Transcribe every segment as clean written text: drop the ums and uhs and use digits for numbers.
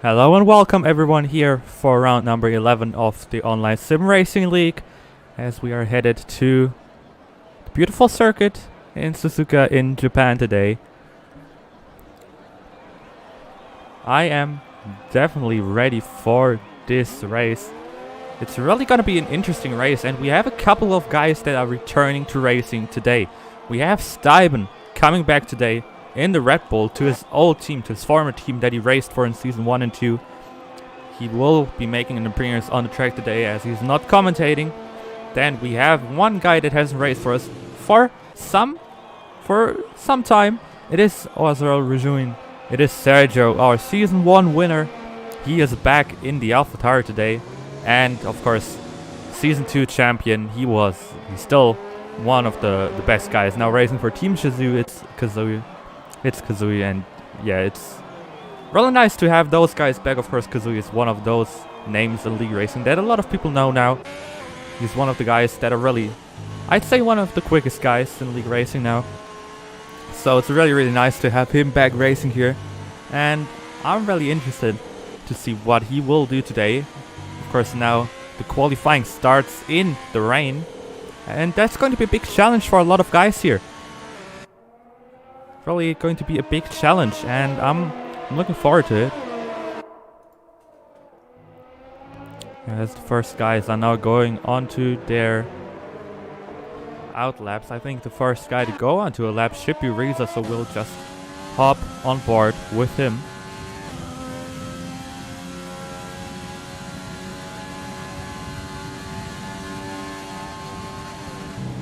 Hello and welcome everyone here for round number 11 of the online sim racing league, as we are headed to the beautiful circuit in Suzuka in Japan today. I am definitely ready for this race. It's really gonna be an interesting race, and we have a couple of guys that are returning to racing today. We have Steiben coming back today in the Red Bull to his old team, to his former team that he raced for in season 1 and 2. He will be making an appearance on the track today as he's not commentating. Then we have one guy that hasn't raced for us for some time. It is OSRL Rejuin. It is Sergio, our season 1 winner. He is back in the AlphaTauri today. And of course, season 2 champion. He's still one of the best guys. Now racing for Team Shizou, it's Kazooie, and yeah, it's really nice to have those guys back. Of course, Kazooie is one of those names in league racing that a lot of people know now. He's one of the guys that are really, I'd say, one of the quickest guys in league racing now. So it's really nice to have him back racing here, and I'm really interested to see what he will do today. Of course, now the qualifying starts in the rain, and that's going to be a big challenge for a lot of guys here. Really going to be a big challenge, and I'm looking forward to it. As the first guys are now going onto their out laps, I think the first guy to go onto a lap should be Reza, so we'll just hop on board with him.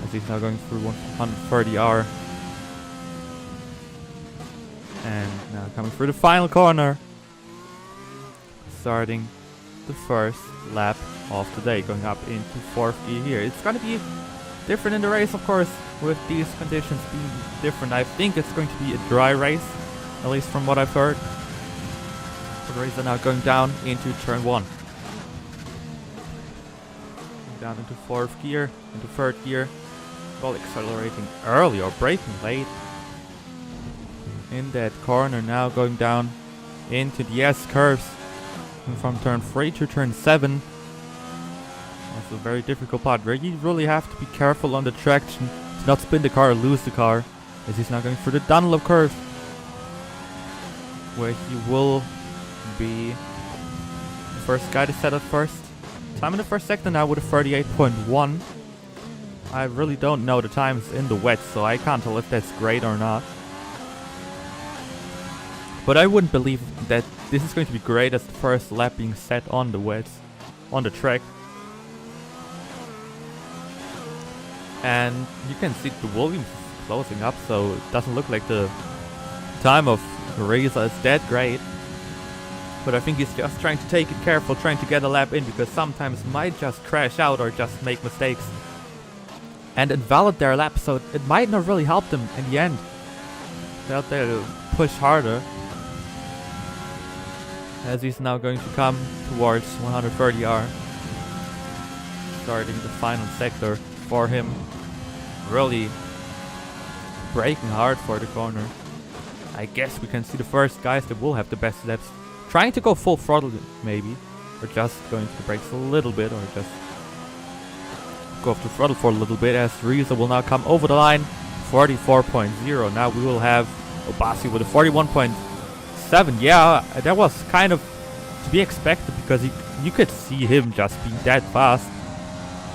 As he's now going through 130R. And now coming through the final corner, starting the first lap of the day, going up into 4th gear here. It's going to be different in the race, of course, with these conditions being different. I think it's going to be a dry race, at least from what I've heard. The race are now going down into turn 1. Down into 4th gear, into 3rd gear. Well, accelerating early or braking late. In that corner now, going down into the S curves, and from turn 3 to turn 7. That's a very difficult part where you really have to be careful on the traction to not spin the car or lose the car, as he's now going through the Dunlop curve, where he will be the first guy to set up first. Time in the first sector now with a 38.1. I really don't know the times in the wet, so I can't tell if that's great or not. But I wouldn't believe that this is going to be great as the first lap being set on the wets, on the track. And you can see the volume is closing up, so it doesn't look like the time of Reza is that great. But I think he's just trying to take it careful, trying to get a lap in, because sometimes might just crash out or just make mistakes and invalid their lap, so it might not really help them in the end. They're out there to push harder. As he's now going to come towards 130R, starting the final sector for him. Really braking hard for the corner. I guess we can see the first guys that will have the best laps trying to go full throttle maybe, or just going to the brakes a little bit, or just go off the throttle for a little bit, as Reza will now come over the line. 44.0. Now we will have Obasi with a 41.7. Yeah, that was kind of to be expected, because you could see him just being that fast.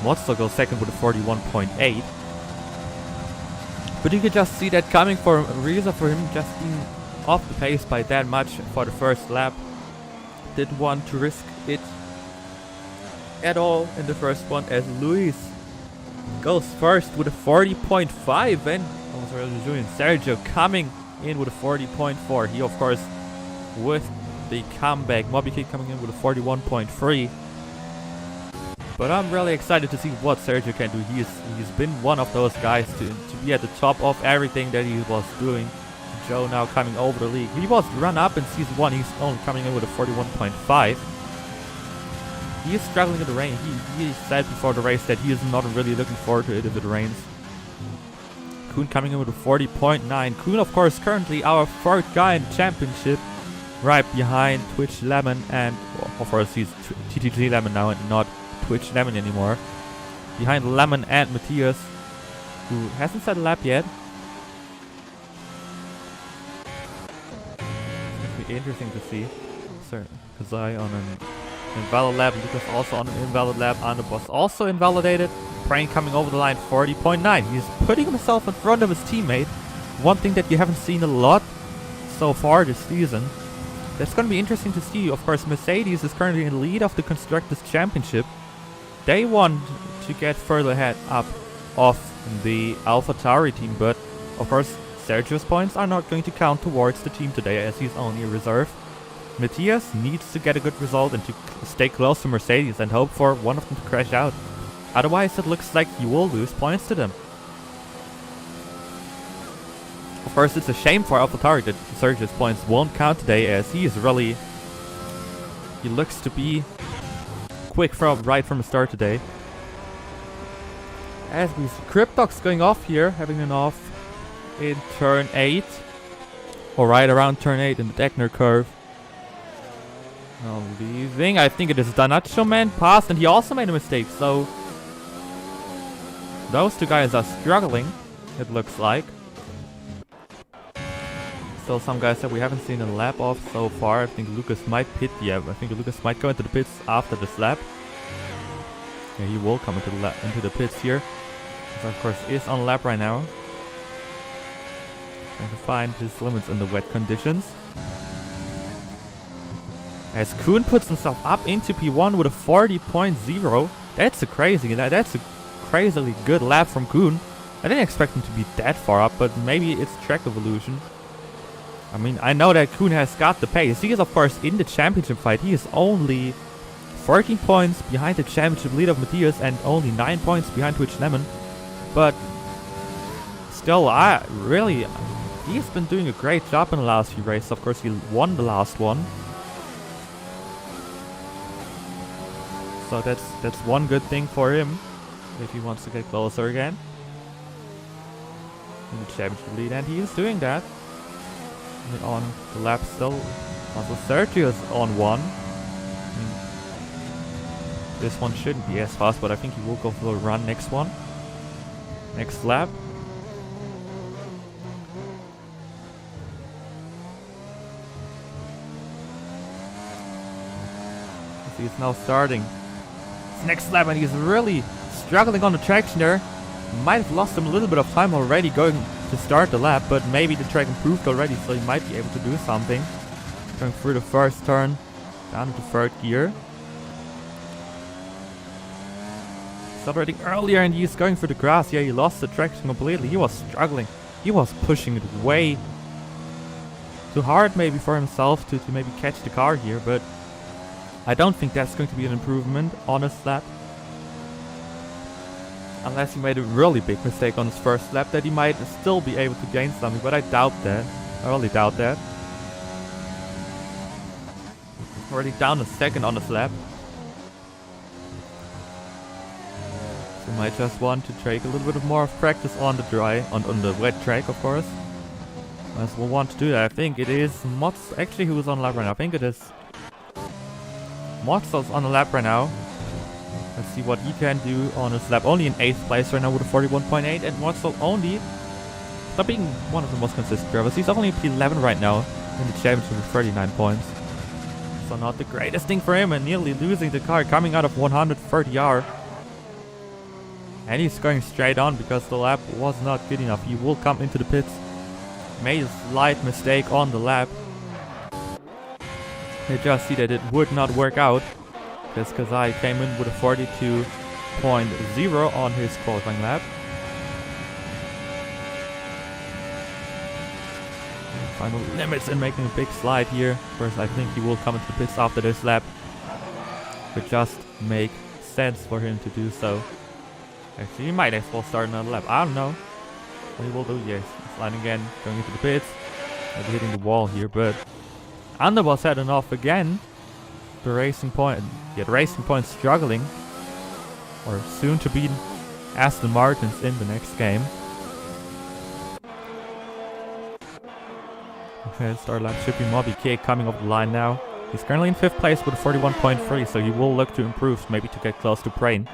Monster goes second with a 41.8. But you could just see that coming for Reza, for him just being off the pace by that much for the first lap. Didn't want to risk it at all in the first one, as Luis goes first with a 40.5, and also Sergio coming in with a 40.4. He, of course, with the comeback, MobiKid coming in with a 41.3. But I'm really excited to see what Sergio can do. He's been one of those guys to be at the top of everything that he was doing. Joe now coming over the league. He was run up in season 1. He's only coming in with a 41.5. He is struggling in the rain. He said before the race that he is not really looking forward to it if it rains. Kuhn coming in with a 40.9. Kuhn, of course, currently our 4th guy in the championship. right behind Twitch Lemon and, well, of course he's TTG Lemon now and not Twitch Lemon anymore. Behind Lemon and Matthias, who hasn't set a lap yet. It's be interesting to see. Sir Kazai on an invalid lap, Lucas also on an invalid lap, Underboss also invalidated. Brain coming over the line, 40.9. He's putting himself in front of his teammate. One thing that you haven't seen a lot so far this season. That's going to be interesting to see. Of course, Mercedes is currently in the lead of the Constructors' Championship. They want to get further ahead up of the AlphaTauri team, but of course Sergio's points are not going to count towards the team today as he's only a reserve. Matthias needs to get a good result and to stay close to Mercedes and hope for one of them to crash out. Otherwise it looks like he will lose points to them. Of course it's a shame for AlphaTauri that Sergio's points won't count today as he looks to be quick right from the start today. As we see Cryptox going off here, having an off in turn 8. Or right around turn 8 in the Degner curve. Now leaving, I think it is Danacho man passed and he also made a mistake, so those two guys are struggling, it looks like. Still some guys that we haven't seen a lap of so far. I think Lucas might pit, I think Lucas might go into the pits after this lap. Yeah, he will come into the pits here. So of course is on lap right now. Trying to find his limits in the wet conditions. As Kuhn puts himself up into P1 with a 40.0. That's a crazily good lap from Kuhn. I didn't expect him to be that far up, but maybe it's track evolution. I mean, I know that Kuhn has got the pace. He is of course in the championship fight. He is only 14 points behind the championship lead of Matthias and only 9 points behind Twitch Lemon. But still, he's been doing a great job in the last few races. Of course, he won the last one. So that's one good thing for him if he wants to get closer again in the championship lead, and he is doing that. And on the lap still, also Sergio is on one. This one shouldn't be as fast, but I think he will go for the run next lap. He's now starting his next lap and he's really struggling on the traction there. Might have lost him a little bit of time already going to start the lap, but maybe the track improved already, so he might be able to do something. Going through the first turn, down into third gear. Accelerating earlier and he's going for the grass. Yeah, he lost the traction completely. He was struggling. He was pushing it way too hard maybe for himself to maybe catch the car here, but I don't think that's going to be an improvement on his lap. Unless he made a really big mistake on his first lap that he might still be able to gain something, but I doubt that. I really doubt that. Already down a second on his lap. So might just want to take a little bit more of practice on the on the wet track, of course. As we'll want to do that. I think it is Mods actually who is on the lap right now. I think it is Mods on the lap right now. Let's see what he can do on his lap. Only in 8th place right now with a 41.8, and Modsel only not being one of the most consistent drivers. He's only P11 right now in the championship with 39 points. So not the greatest thing for him, and nearly losing the car coming out of 130R. And he's going straight on because the lap was not good enough. He will come into the pits. Made a slight mistake on the lap. You just see that it would not work out. Because Kazai came in with a 42.0 on his qualifying lap. Final limits and making a big slide here. First, I think he will come into the pits after this lap. It just make sense for him to do so. Actually, he might as well start another lap. I don't know what he will do. Yes, sliding again, going into the pits. Maybe hitting the wall here, but Underboss had enough again. The Racing Point struggling, or soon to be Aston Martins in the next game. Okay, start lap should be Moby K coming up the line now. He's currently in 5th place with a 41.3, so he will look to improve, maybe to get close to Brain.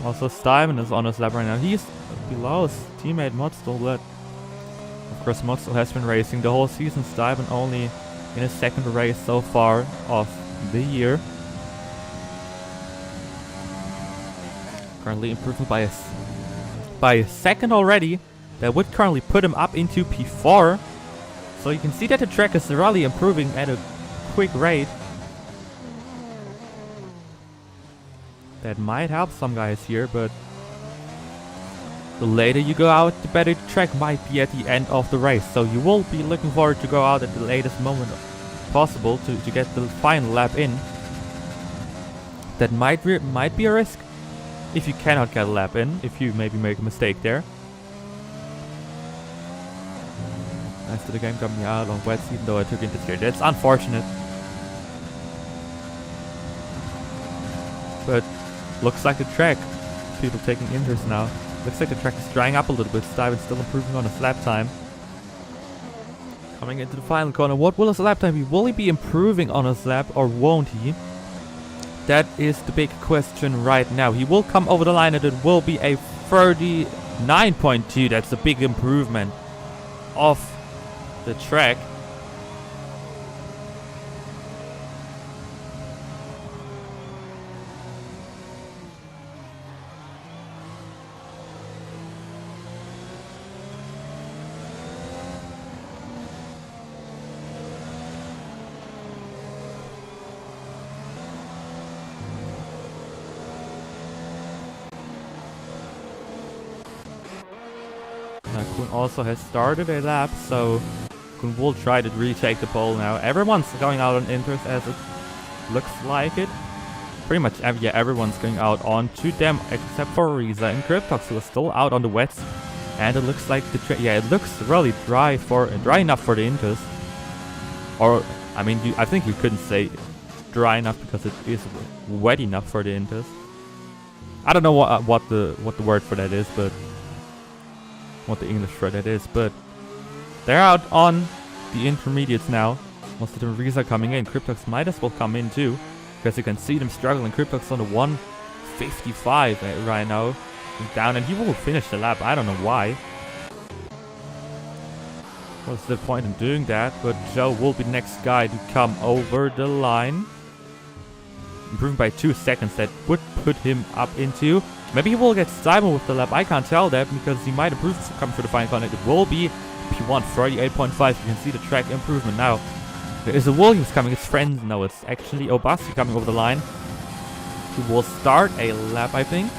Also, Stuyven is on his lap right now. He's below his teammate Modstol, but of course Modstol has been racing the whole season. Stuyven only in his 2nd race so far of the year. Currently improving by a second already. That would currently put him up into P4. So you can see that the track is really improving at a quick rate. That might help some guys here, but the later you go out, the better the track might be at the end of the race. So you will be looking forward to go out at the latest moment possible to get the final lap in. That might be a risk if you cannot get a lap in, if you maybe make a mistake there. Nice to the game coming out on wets, even though I took into here. That's unfortunate. But looks like the track, people taking interest now. Looks like the track is drying up a little bit. Stuyven still improving on his lap time. Coming into the final corner, what will his lap time be? Will he be improving on his lap or won't he? That is the big question right now. He will come over the line and it will be a 39.2. That's a big improvement of the track. Kuhn also has started a lap, so Kuhn will try to retake the pole now. Everyone's going out on interest as it looks like it. Pretty much everyone's going out on to them except for Riza and Cryptox, who is still out on the wets. And it looks like it looks really dry enough for the Inters. Or I mean, I think you couldn't say dry enough because it is wet enough for the Inters. I don't know what the word for that is, but what the English for that is, but they're out on the intermediates now. Most of them Riza coming in. Cryptox might as well come in too, because you can see them struggling. Cryptox on the 155 right now, down, and he will finish the lap. I don't know why. What's the point in doing that? But Joe will be the next guy to come over the line. Improving by 2 seconds, that would put him up into... Maybe he will get Stuyven with the lap, I can't tell that, because he might improve to come through the final contact. It will be P1, 38.5, you can see the track improvement now. There is a Williams coming, it's friends, no, it's actually Obasi coming over the line. He will start a lap, I think.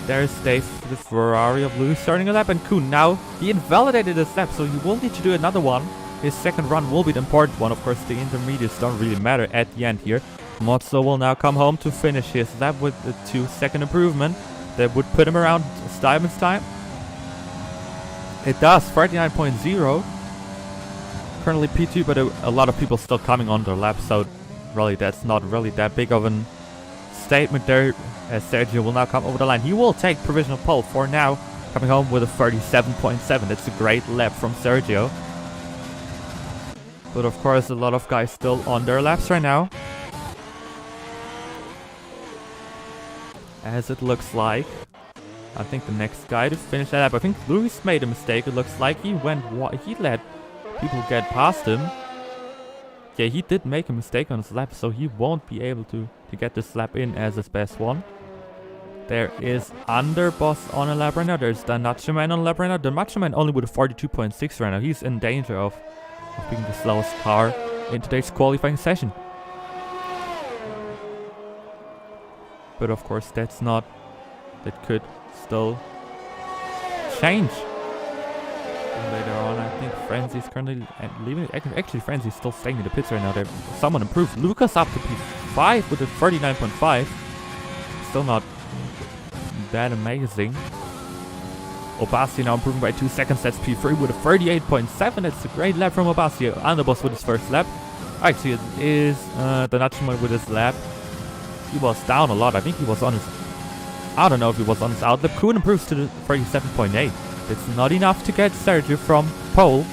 There's Dave, the Ferrari of Lewis, starting a lap, and Kuhn. Now, he invalidated his lap, so he will need to do another one. His second run will be the important one, of course the intermediates don't really matter at the end here. Mozzo will now come home to finish his lap with a 2-second improvement. That would put him around Stuyven's time. It does, 39.0. Currently P2, but a lot of people still coming on their lap, so really that's not really that big of a statement there, as Sergio will now come over the line. He will take provisional pole for now, coming home with a 37.7. That's a great lap from Sergio. But of course a lot of guys still on their laps right now. As it looks like, I think the next guy to finish that lap, I think Luis made a mistake. It looks like he let people get past him. Yeah, he did make a mistake on his lap, so he won't be able to get this lap in as his best one. There is Underboss on a lap right now. There's the Nacho Man on a lap right now. The Nacho Man only with a 42.6 right now. He's in danger of being the slowest car in today's qualifying session. But of course that could still change. Later on, I think Frenzy's currently leaving. Actually, Frenzy's still staying in the pits right now. Someone improved. Lucas up to P5 with a 39.5. Still not that amazing. Obasi now improving by 2 seconds. That's P3 with a 38.7. That's a great lap from Obasi. Underboss with his first lap. Actually, it is the Nachman with his lap. He was down a lot. I think he was on his... I don't know if he was on his outlap. Kuhn improves to the 37.8. It's not enough to get Sergio from pole.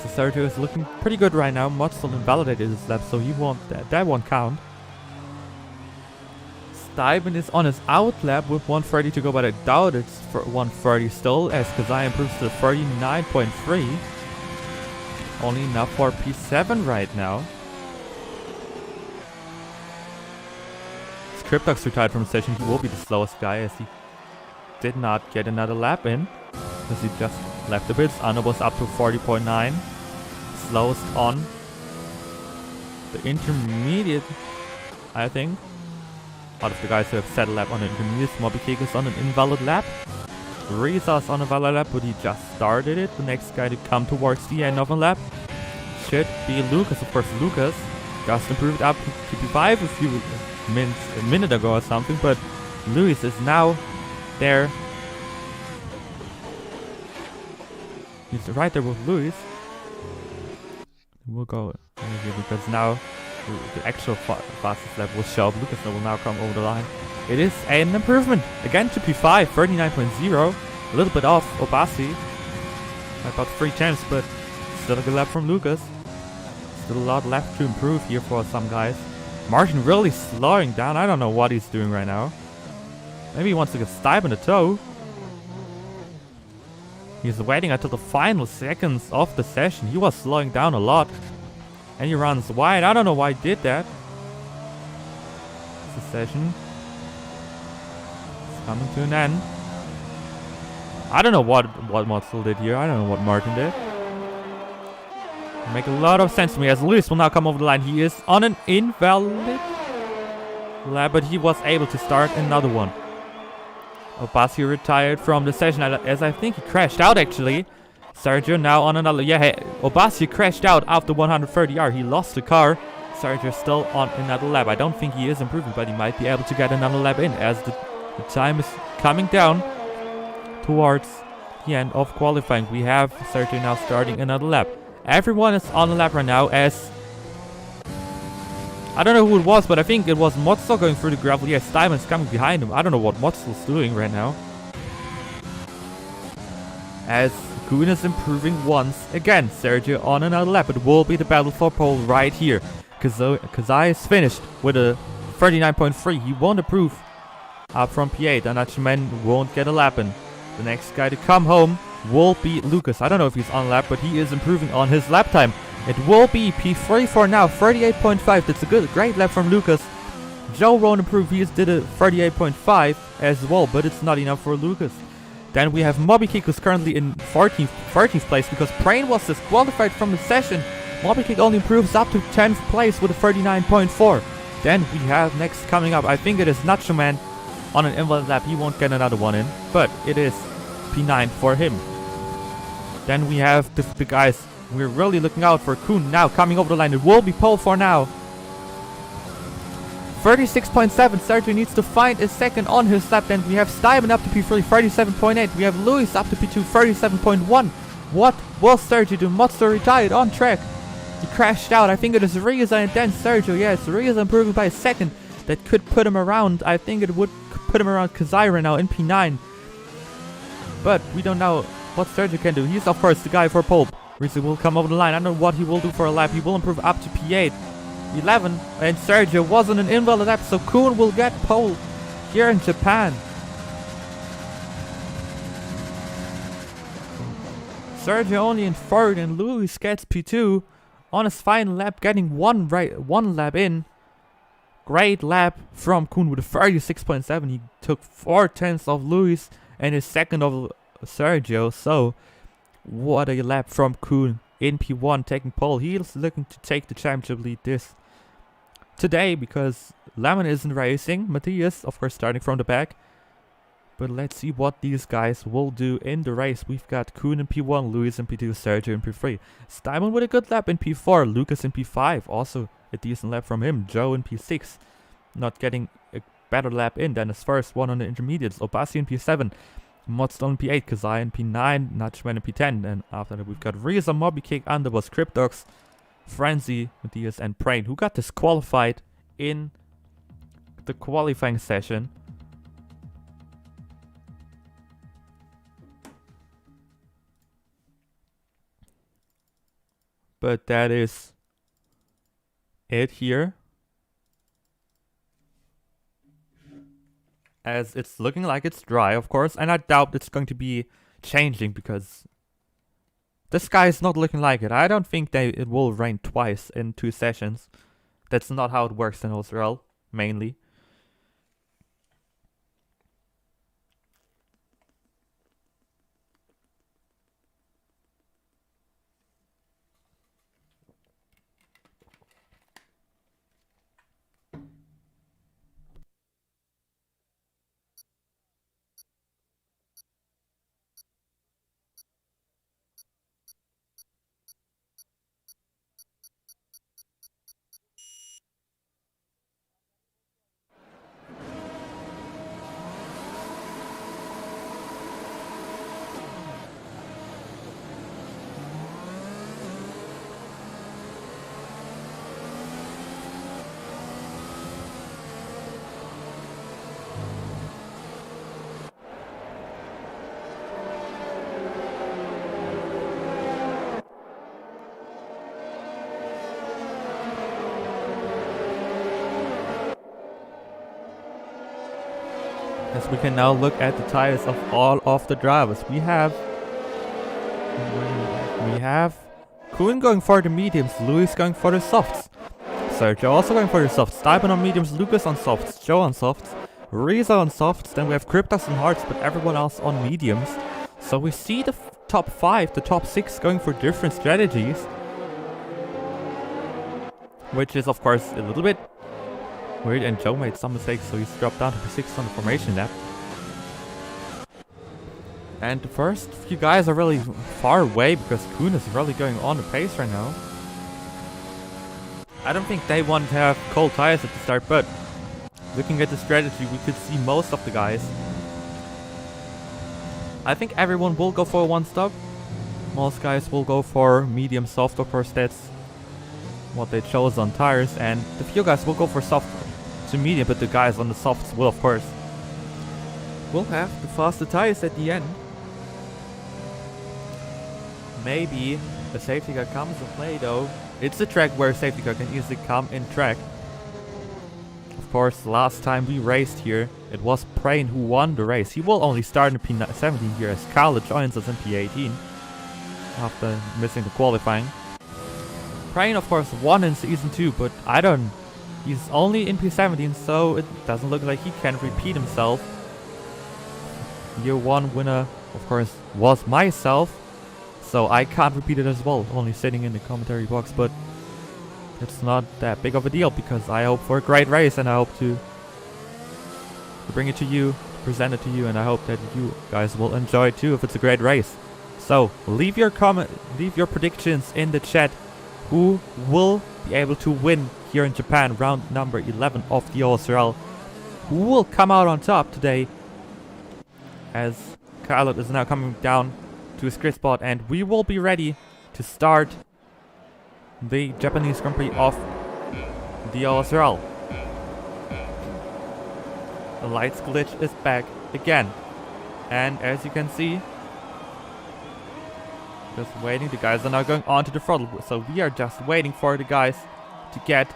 So Sergio is looking pretty good right now. Motzel invalidated his lap, so he won't. That won't count. Stuyven is on his outlap with 130 to go, but I doubt it's for 130 still, as Kazai improves to 39.3. Only enough for P7 right now. Cryptox retired from the session. He will be the slowest guy, as he did not get another lap in, because he just left the pits. Arno was up to 40.9. Slowest on the intermediate, I think. Out of the guys who have set a lap on the intermediate, Mobicake is on an invalid lap. Riza's on a valid lap, but he just started it. The next guy to come towards the end of a lap should be Lucas. Of course, Lucas just improved up to P5 a minute ago or something, but Luis is now there. He's right there with Luis. We'll go over here because now the actual fastest lap will show up. Lucas will now come over the line. It is an improvement again to P5, 39.0. A little bit off Obasi. About 3 tenths, but still a good lap from Lucas. Still a lot left to improve here for some guys. Martin really slowing down. I don't know what he's doing right now. Maybe he wants to get Stipe in the toe. He's waiting until the final seconds of the session. He was slowing down a lot. And he runs wide. I don't know why he did that. The session is coming to an end. I don't know what Motzel did here. I don't know what Martin did. Make a lot of sense to me, as Luis will now come over the line. He is on an invalid lap, but he was able to start another one. Obasi retired from the session, as I think he crashed out actually. Sergio now on another... Yeah, hey, Obasi crashed out after 130R. He lost the car. Sergio still on another lap. I don't think he is improving, but he might be able to get another lap in, as the time is coming down towards the end of qualifying. We have Sergio now starting another lap. Everyone is on the lap right now, as... I don't know who it was, but I think it was Motzel going through the gravel. Yes, Diamond's coming behind him. I don't know what Motzel's doing right now. As Kuhn is improving once again. Sergio on another lap. It will be the battle for pole right here. Kazai is finished with a 39.3. He won't improve up from P8. And Achimen won't get a lap in. The next guy to come home will be Lucas. I don't know if he's on lap, but he is improving on his lap time. It will be P3 for now, 38.5. That's a great lap from Lucas. Joe won't improve. He just did a 38.5 as well, but it's not enough for Lucas. Then we have Mobikick, who's currently in 14th place because Brain was disqualified from the session. Mobikick only improves up to 10th place with a 39.4. Then we have next coming up, I think it is Nacho Man on an invalid lap. He won't get another one in, but it is P9 for him. Then we have the guys we're really looking out for. Kuhn now coming over the line. It will be pole for now. 36.7. Sergio needs to find a second on his lap. Then we have Stuyven up to P3, 37.8. We have Luis up to P2, 37.1. What will Sergio do? Motzer retired on track. He crashed out. I think it is Riza and then Sergio. Yes, Riza improving by a second. That could put him around. I think it would put him around Kazai now in P9. But we don't know what Sergio can do. He's of course the guy for pole. Riza will come over the line. I don't know what he will do for a lap. He will improve up to P8. 11, and Sergio wasn't an invalid lap, so Kuhn will get pole here in Japan. Sergio only in 3rd, and Luis gets P2 on his final lap, getting one lap in. Great lap from Kuhn with a 36.7. He took 4 tenths of Luis and his second of Sergio. So what a lap from Kuhn in P1, taking pole. He is looking to take the championship lead today because Lemon isn't racing. Matthias, of course, starting from the back. But let's see what these guys will do in the race. We've got Kuhn in P1, Lewis in P2, Sergio in P3. Steinman with a good lap in P4, Lucas in P5. Also a decent lap from him. Joe in P6. Not getting a better lap in than his first one on the intermediates. Obasi in P7. Modstone in P8, Kazai in P9, Natchman in P10. And after that we've got Reza, Mobykick, Underboss, Cryptox, Frenzy, Matthias and Prain, who got disqualified in the qualifying session. But that is it here. As it's looking like it's dry, of course, and I doubt it's going to be changing because the sky is not looking like it. I don't think it will rain twice in 2 sessions. That's not how it works in OSRL, mainly. As we can now look at the tires of all of the drivers. We have Kuhn going for the mediums, Luis going for the softs, Sergio also going for the softs, Steiben on mediums, Lucas on softs, Joe on softs, Reza on softs, then we have Cryptos on hards, but everyone else on mediums. So we see the top 5, the top 6 going for different strategies, which is of course a little bit weird, and Joe made some mistakes, so he's dropped down to P6 on the formation lap. And the first few guys are really far away because Kuhn is really going on the pace right now. I don't think they want to have cold tires at the start, but looking at the strategy, we could see most of the guys. I think everyone will go for a one stop. Most guys will go for medium soft, of course that's what they chose on tires, and the few guys will go for soft to medium, but the guys on the softs will of course have the faster tires at the end. Maybe a safety car comes to play though. It's a track where a safety car can easily come in track. Of course, last time we raced here, it was Prain who won the race. He will only start in P17 here as Carlo joins us in P18 after missing the qualifying. Prain of course won in Season 2, but he's only in P17, so it doesn't look like he can repeat himself. Year 1 winner, of course, was myself, so I can't repeat it as well, only sitting in the commentary box, but it's not that big of a deal because I hope for a great race and I hope to bring it to you, present it to you, and I hope that you guys will enjoy it too if it's a great race. So leave your predictions in the chat. Who will be able to win here in Japan, round number 11 of the OSRL? Who will come out on top today? As Carlot is now coming down to his grid spot, and we will be ready to start the Japanese Grand Prix of the OSRL. The lights glitch is back again, and as you can see, just waiting, the guys are now going onto the throttle, so we are just waiting for the guys to get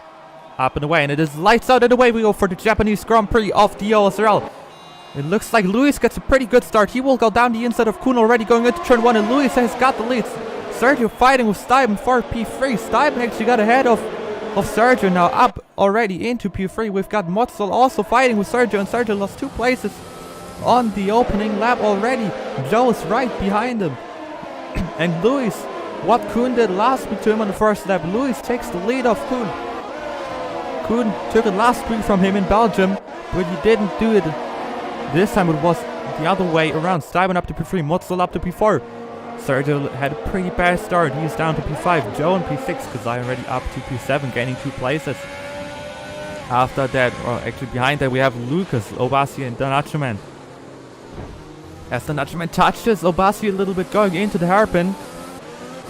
up and away, and it is lights out and away we go for the Japanese Grand Prix of the OSRL. It looks like Luis gets a pretty good start. He will go down the inside of Kuhn already going into turn 1, and Luis has got the leads. Sergio fighting with Steiben for P3. Steiben actually got ahead of Sergio, now up already into P3. We've got Motzel also fighting with Sergio, and Sergio lost 2 places on the opening lap already. Joe is right behind him. And Luis, what Kuhn did last week to him on the first lap, Luis takes the lead off Kuhn. Kuhn took it last week from him in Belgium, but he didn't do it this time. It was the other way around. Stuyven up to P3, Mutzel up to P4. Sergio had a pretty bad start. He's down to P5. Joe on P6, Kazai already up to P7, gaining 2 places. After that, or actually behind that, we have Lucas, Obasi, and Danachuman. As Danachuman touches Obasi a little bit going into the hairpin.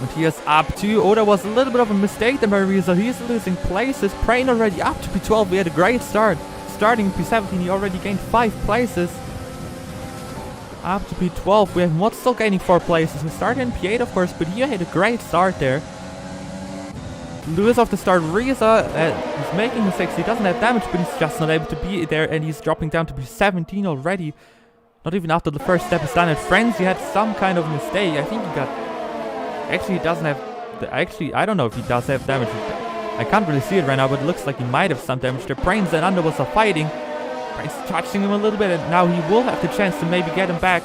And he is up to. Oh, that was a little bit of a mistake there by Reza. He's losing places. Prain already up to P12. We had a great start. Starting P17, he already gained 5 places. Up to P12, we have Mod still gaining 4 places. We started in P8, of course, but he had a great start there. Lewis off the start. Reza is making mistakes. He doesn't have damage, but he's just not able to be there, and he's dropping down to P17 already. Not even after the first step is done. At Frenzy had some kind of mistake. I think he got. Actually, he doesn't have. Actually, I don't know if he does have damage. I can't really see it right now, but it looks like he might have some damage. The Brains and Underboss are fighting. Brains touching him a little bit, and now he will have the chance to maybe get him back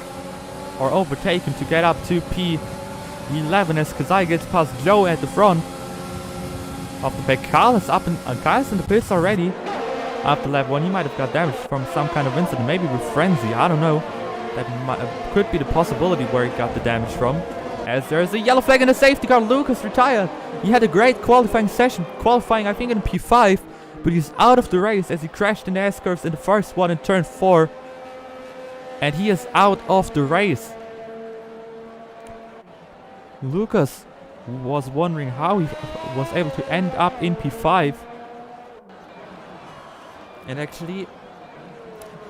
or overtake him to get up to P11 as Kazai gets past Joe at the front. Off the back, Carl is up and Carl's in the pits already. After lap 1, he might have got damage from some kind of incident, maybe with Frenzy, I don't know. That could be the possibility where he got the damage from. As there's a yellow flag and a safety car, Lucas retired. He had a great qualifying session, qualifying I think in P5, but he's out of the race as he crashed in the S-curves in the first one in turn 4. And he is out of the race. Lucas was wondering how he was able to end up in P5. And actually,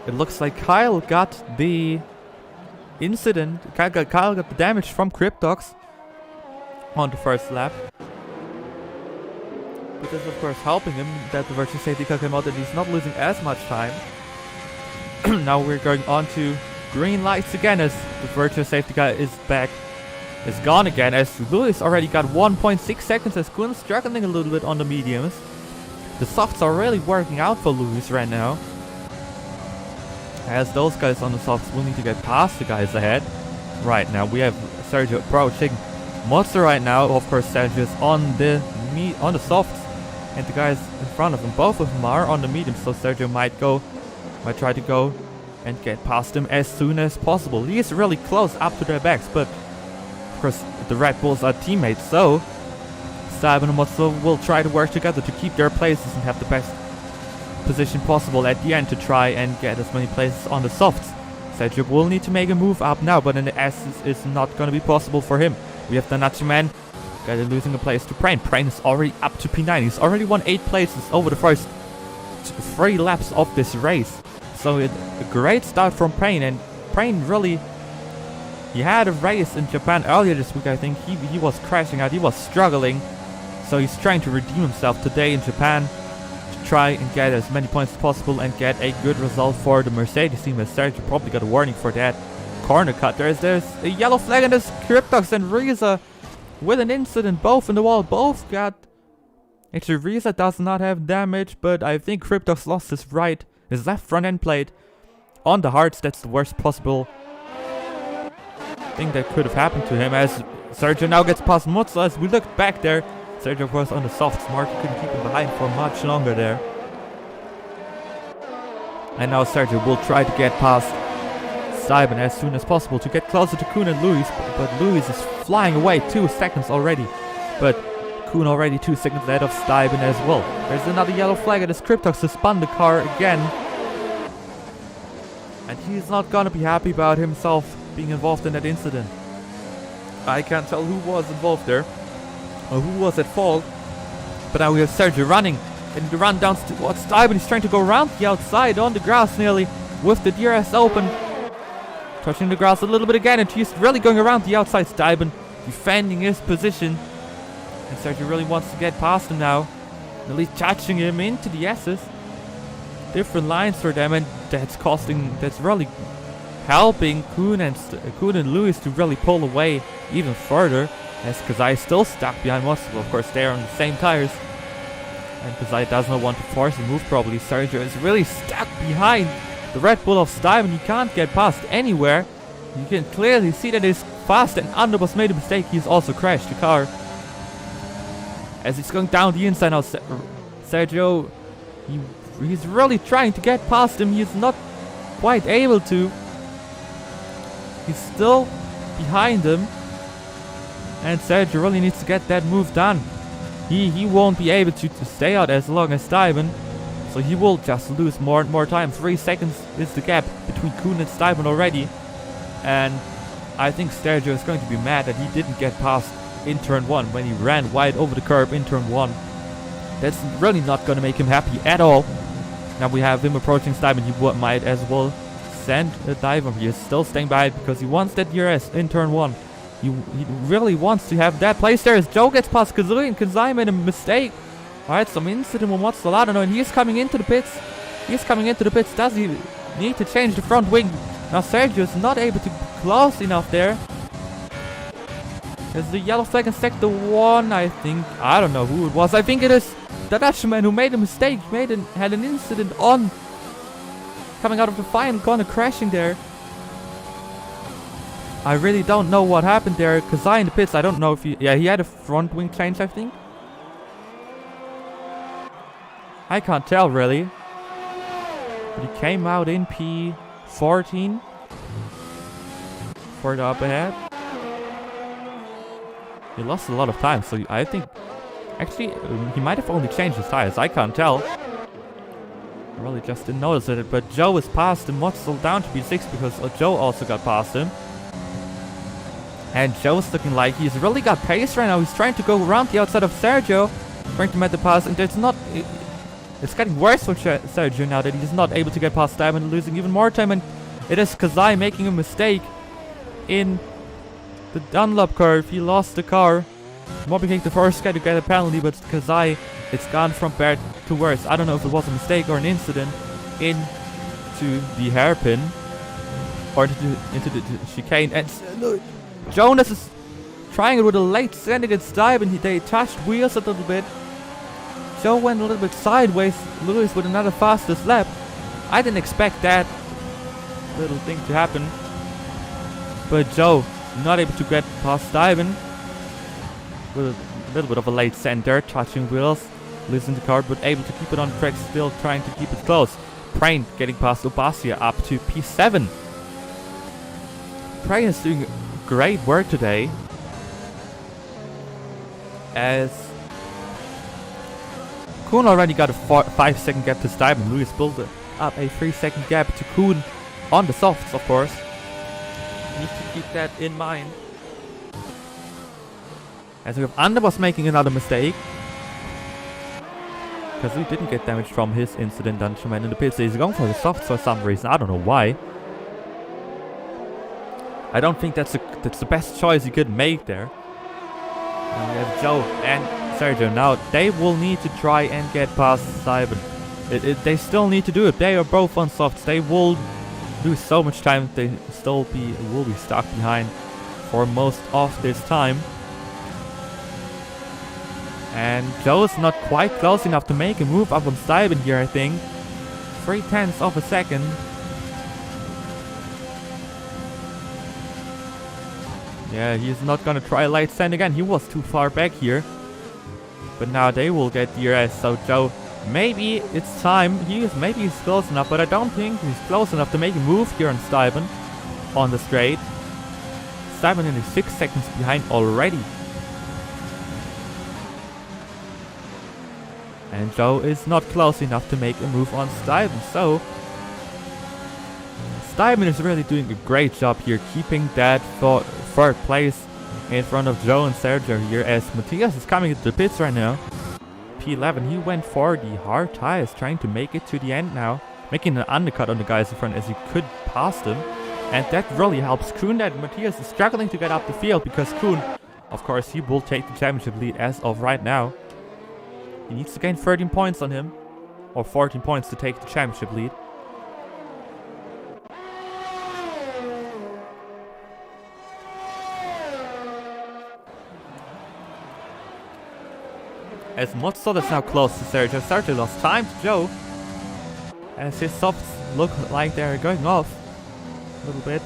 it looks like Kyle got the incident. Kyle got the damage from Cryptox on the first lap. Which is of course helping him that the virtual safety car came out and he's not losing as much time. Now we're going on to green lights again as the virtual safety car is back. Is gone again as Lewis already got 1.6 seconds as Kuhn's struggling a little bit on the mediums. The softs are really working out for Lewis right now. As those guys on the softs will need to get past the guys ahead. Right now we have Sergio approaching Monster right now. Of course Sergio is on the softs. And the guys in front of him, both of them are on the mediums. So Sergio might try to go and get past him as soon as possible. He is really close up to their backs, but of course the Red Bulls are teammates, so Stuyven and Motso will try to work together to keep their places and have the best position possible at the end to try and get as many places on the softs. Sergio will need to make a move up now, but in the S's is not going to be possible for him. We have the Nachiman losing a place to Prain. Prain is already up to P9. He's already won 8 places over the first 3 laps of this race. So a great start from Prain, and Prain really, he had a race in Japan earlier this week. I think he was crashing out, he was struggling. So he's trying to redeem himself today in Japan to try and get as many points as possible and get a good result for the Mercedes team. As Sergio probably got a warning for that corner cut. There's a yellow flag and there's Cryptox and Reza with an incident, both in the wall, both got. Actually, Reza does not have damage, but I think Cryptox lost his left front end plate on the hearts. That's the worst possible thing that could have happened to him. As Sergio now gets past Mutzel, as we looked back there, Sergio was on the softs. Mark couldn't keep him behind for much longer there. And now Sergio will try to get past Stuyven as soon as possible to get closer to Kuhn and Luis, but Luis is flying away 2 seconds already. But Kuhn already 2 seconds ahead of Stuyven as well. There's another yellow flag and it's Cryptox to spun the car again. And he's not gonna be happy about himself being involved in that incident. I can't tell who was involved there, or who was at fault. But now we have Sergio running, and the run down towards Stuyven. He's trying to go around the outside on the grass nearly, with the DRS open. Touching the grass a little bit again, and he's really going around the outside. Stuyven defending his position. And Sergio really wants to get past him now. At least touching him into the S's. Different lines for them, and that's really helping Kuhn and Luis to really pull away even further. As Kazai is still stuck behind Moscow. Of course, they're on the same tires. And Kazai does not want to force a move probably. Sergio is really stuck behind the Red Bull of Stuyven. He can't get past anywhere. You can clearly see that he's fast, and Underboss made a mistake. He's also crashed the car. As he's going down the inside now, Sergio, he's really trying to get past him. He's not quite able to. He's still behind him. And Sergio really needs to get that move done. He won't be able to stay out as long as Stuyven. So he will just lose more and more time. 3 seconds is the gap between Kuhn and Stuyven already. And I think Sergio is going to be mad that he didn't get past in turn 1 when he ran wide over the curb in turn 1. That's really not going to make him happy at all. Now we have him approaching Stuyven. He might as well send a dive over. He is still staying behind because he wants that DRS in turn 1. He really wants to have that place there as Joe gets past Kazooie, and Kazai made a mistake. Alright, some incident with Mozzolano, and he is coming into the pits. Does he need to change the front wing? Now Sergio is not able to close enough there. There's the yellow flag in sector 1, I think. I don't know who it was. I think it is the Dutchman who made a mistake. Had an incident on coming out of the final corner, crashing there. I really don't know what happened there. Kazai in the pits, I don't know if he had a front wing change, I think. I can't tell really. But he came out in P14 for the up ahead. He lost a lot of time, so I think actually he might have only changed his tires. I can't tell. I really just didn't notice it. But Joe is past him. Mozzel down to P6 because Joe also got past him. And Joe's looking like he's really got pace right now. He's trying to go around the outside of Sergio, trying to make the pass, and it's not. It's getting worse for Sergio now that he's not able to get past Diamond, losing even more time. And it is Kazai making a mistake in the Dunlop curve. He lost the car. Mobbing the first guy to get a penalty, but Kazai, it's gone from bad to worse. I don't know if it was a mistake or an incident into the hairpin or into the chicane. And Jonas is trying it with a late send against Dive, and they touched wheels a little bit. Joe went a little bit sideways. Lewis with another fastest lap. I didn't expect that little thing to happen. But Joe not able to get past Diven. With a little bit of a late send there, touching wheels. Losing the car, but able to keep it on the track, still trying to keep it close. Prain getting past Obasia up to P7. Prain is doing great work today. As Kuhn already got a 5-second gap to Stuyven. Lewis built up a 3-second gap to Kuhn on the softs, of course. Need to keep that in mind. As we have Underboss making another mistake. Because he didn't get damage from his incident Dungeon in the pits. He's going for the softs for some reason. I don't know why. I don't think that's the best choice you could make there. And we have Joe and Sergio. Now they will need to try and get past Stuyven. They still need to do it. They are both on softs. They will lose so much time. They still will be stuck behind for most of this time. And Joe's not quite close enough to make a move up on Stuyven here, I think. 0.3 of a second. Yeah, he's not gonna try light sand again. He was too far back here. But now they will get DRS. So Joe, maybe it's time. Maybe he's close enough, but I don't think he's close enough to make a move here on Stuyven on the straight. Stuyven is 6 seconds behind already. And Joe is not close enough to make a move on Stuyven. So Stuyven is really doing a great job here, keeping that third place in front of Joe and Sergio here, as Matthias is coming into the pits right now. P11, he went for the hard tires, trying to make it to the end now, making an undercut on the guys in front as he could pass them. And that really helps Kuhn, that Matthias is struggling to get up the field, because Kuhn, of course, he will take the championship lead as of right now. He needs to gain 13 points on him, or 14 points to take the championship lead. As Mozzo is now close to Sergio. Sergio lost time to Joe, as his softs look like they're going off a little bit.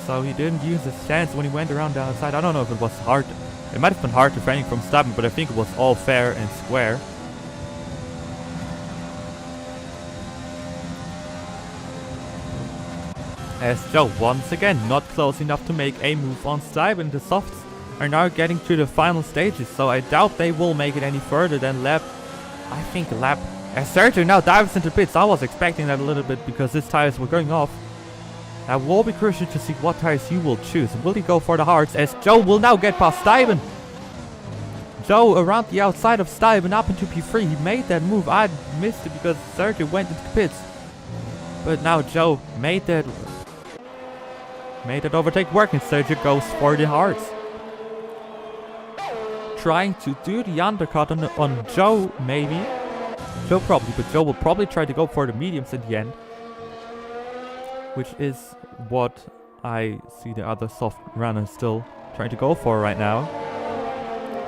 So he didn't use his chance when he went around the outside. I don't know if it was hard. It might have been hard defending from Stuyven, but I think it was all fair and square. As Joe once again not close enough to make a move on Stuyven. The softs are now getting to the final stages, so I doubt they will make it any further than lap. I think lap. As Sergio now dives into pits, I was expecting that a little bit because his tires were going off. That will be crucial to see what tires he will choose. Will he go for the hards as Joe will now get past Stuyven? Joe around the outside of Stuyven up into P3. He made that move. I missed it because Sergio went into pits. But now Joe made that overtake work and Sergio goes for the hards. Trying to do the undercut on Joe maybe. Joe probably, but Joe will probably try to go for the mediums in the end. Which is what I see the other soft runner still trying to go for right now.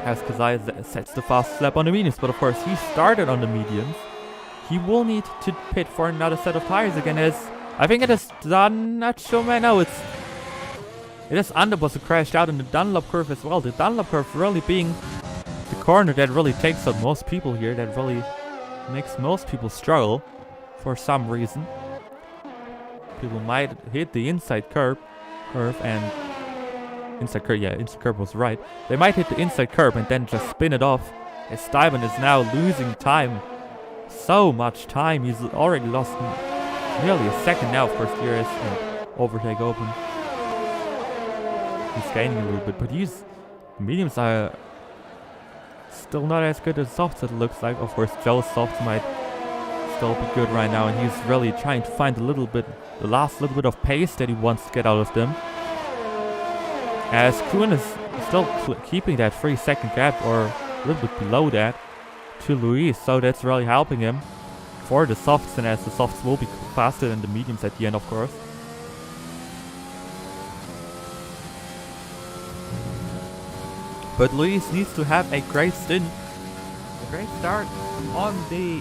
As Kazai sets the fast lap on the mediums, but of course he started on the mediums. He will need to pit for another set of tires again as I think it is done, not sure man, no it is Underboss who crashed out in the Dunlop curve as well. The Dunlop curve really being the corner that really takes out most people here, that really makes most people struggle for some reason. People might hit the inside curve and inside curve was right. They might hit the inside curve and then just spin it off. As Stuyven is now losing time. So much time. He's already lost nearly a second now. Of course, here is an overtake open. He's gaining a little bit, but the mediums are still not as good as softs, it looks like. Of course, Joe's softs might still be good right now, and he's really trying to find the last little bit of pace that he wants to get out of them. As Kuhn is still keeping that 3-second gap, or a little bit below that, to Luis, so that's really helping him for the softs, and as the softs will be faster than the mediums at the end, of course. But Luis needs to have a great stint, a great start on the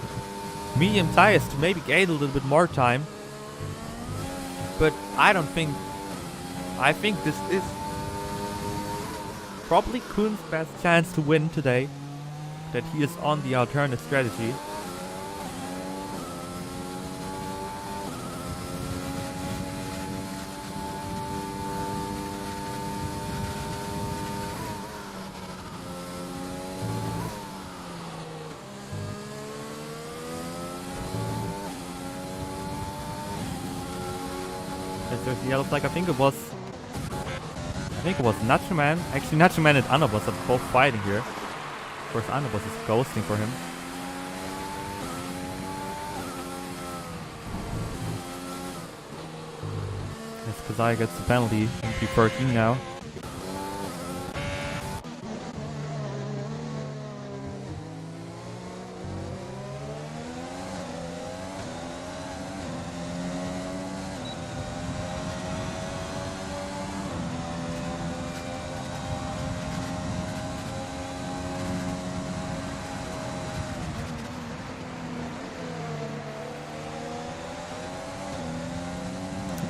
medium tires to maybe gain a little bit more time. But I think this is probably Kuhn's best chance to win today, that he is on the alternate strategy. There's the yellow flag. I think it was Nacho Man. Actually, Nacho Man and Anubis are both fighting here. Of course, Anubis is ghosting for him. Yes, Kazai gets the penalty. P13 now.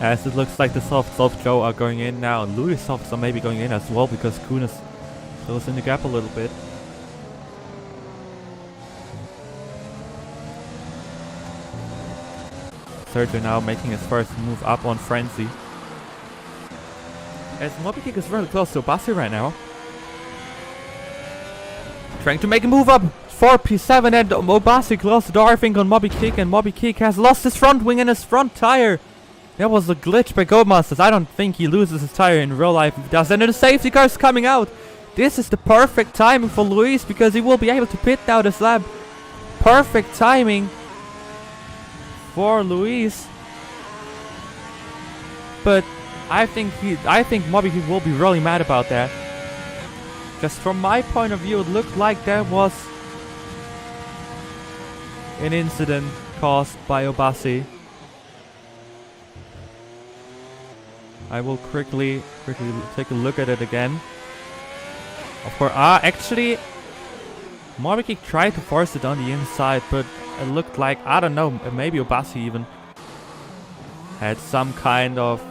As it looks like the softs of Joe are going in now. Louis' softs are maybe going in as well because Kuhn is still in the gap a little bit. Sergio now making his first move up on Frenzy. As Mobikick is really close to Bassi right now. Trying to make a move up for P7 and Mobasi close the door I think on Mobikick, and Mobikick has lost his front wing and his front tire. That was a glitch by Goldmasters. I don't think he loses his tire in real life if he does. And the safety car is coming out. This is the perfect timing for Luis because he will be able to pit now this lap. Perfect timing for Luis. But I think Mobikick will be really mad about that. Just from my point of view, it looked like there was an incident caused by Obasi. I will quickly take a look at it again. Of course, actually, Mobikick tried to force it on the inside, but it looked like, I don't know, maybe Obasi even had some kind of...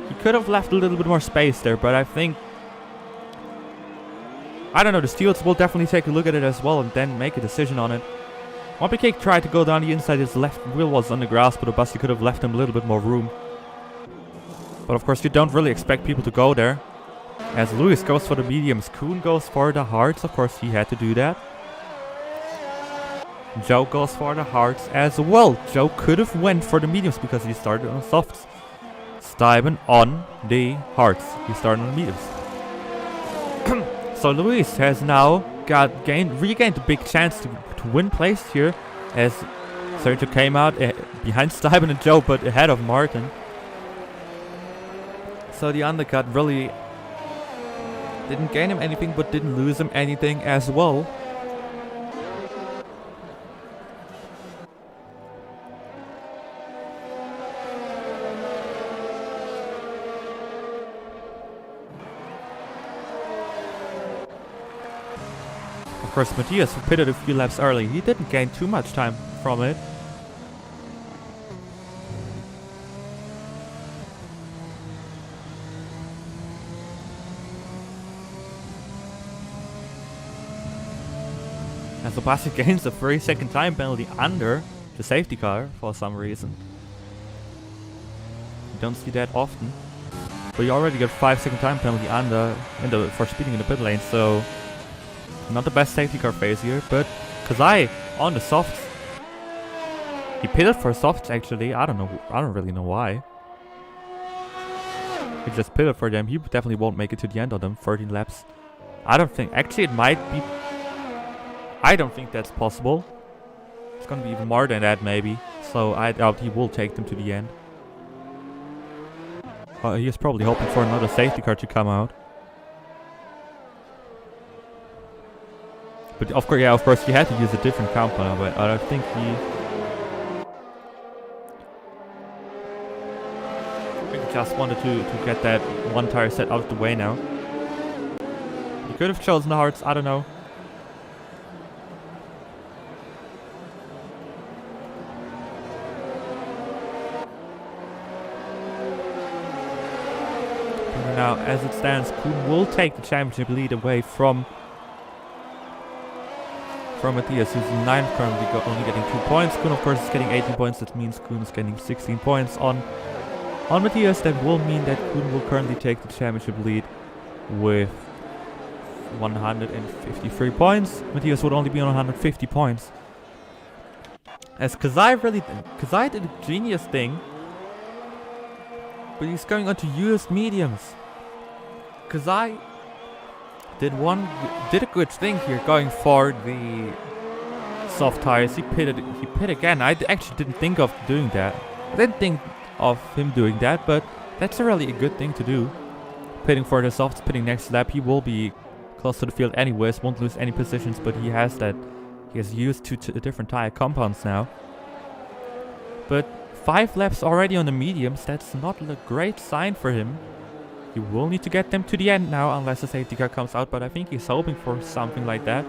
He could have left a little bit more space there, but I think... I don't know, the stewards will definitely take a look at it as well and then make a decision on it. Mobikick tried to go down the inside, his left wheel was on the grass, but Obasi could have left him a little bit more room. But of course you don't really expect people to go there. As Lewis goes for the mediums, Kuhn goes for the hards. Of course he had to do that. Joe goes for the hards as well. Joe could have went for the mediums because he started on the softs. Stuyven on the hards. He started on the mediums. So Luis has now regained a big chance to win place here, as Sergio came out behind Stuyven and Joe, but ahead of Martin. So the undercut really didn't gain him anything, but didn't lose him anything as well. Of course, Matthias, who pitted a few laps early, he didn't gain too much time from it. And Sebastian gains a 3-second time penalty under the safety car for some reason. You don't see that often. But you already got 5-second time penalty for speeding in the pit lane, so not the best safety car phase here. But Kazai on the softs. He pitted for softs actually. I don't really know why. He just pitted for them. He definitely won't make it to the end of them. 13 laps. I don't think. Actually, it might be. I don't think that's possible. It's gonna be even more than that maybe. So I doubt he will take them to the end. He is probably hoping for another safety car to come out. But of course he had to use a different compound, but I think he just wanted to get that one tire set out of the way now. He could have chosen the hards, I don't know. Now, as it stands, Kuhn will take the championship lead away from Matthias, who's in 9th currently, only getting 2 points. Kuhn, of course, is getting 18 points. That means Kuhn is getting 16 points on Matthias. That will mean that Kuhn will currently take the championship lead with 153 points. Matthias would only be on 150 points. As Kazai did a genius thing, but he's going on to use mediums. Kazai did a good thing here, going for the soft tires. He pitted again. I actually didn't think of doing that. I didn't think of him doing that, but that's really a good thing to do. Pitting for the softs, pitting next lap. He will be close to the field anyways, won't lose any positions, but he has used two different tire compounds now. But 5 laps already on the mediums, that's not a great sign for him. He will need to get them to the end now, unless a safety car comes out, but I think he's hoping for something like that.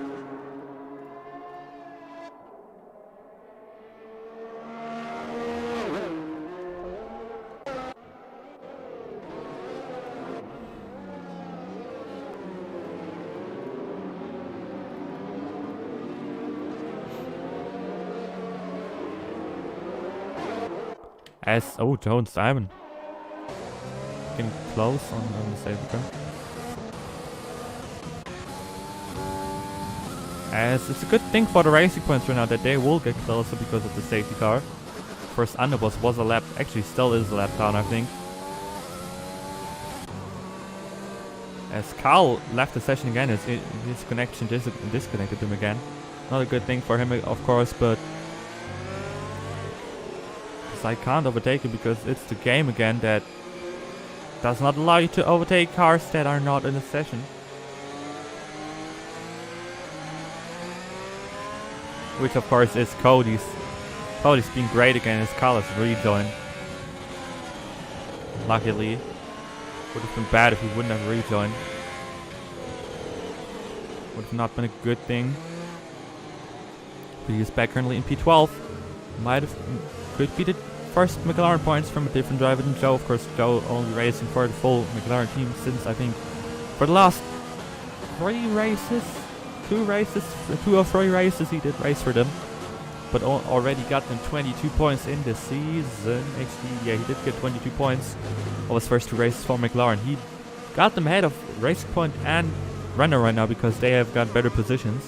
Joe and Simon getting close on the safety car. As it's a good thing for the racing points right now that they will get closer because of the safety car. First underboss was a lap, actually still is a lap down, I think. As Carl left the session again, his connection disconnected him again. Not a good thing for him, of course, but I can't overtake him because it's the game again that does not allow you to overtake cars that are not in the session. Which of course is Cody's. Cody's being great again as Carlos rejoined. Luckily. Would have been bad if he wouldn't have rejoined. Would have not been a good thing. But he's back currently in P12. Could be the first McLaren points from a different driver than Joe. Of course, Joe only racing for the full McLaren team since, I think, for the last 2 or 3 races he did race for them. but already got them 22 points in the season. Actually, yeah, he did get 22 points of his first 2 races for McLaren. He got them ahead of Racing Point and Renault right now because they have got better positions.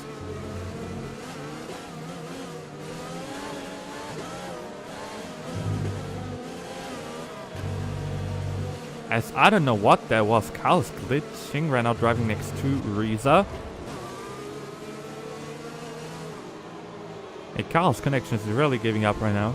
As I don't know what that was. Carl's glitching right now, driving next to Reza. Hey, Carl's connection is really giving up right now.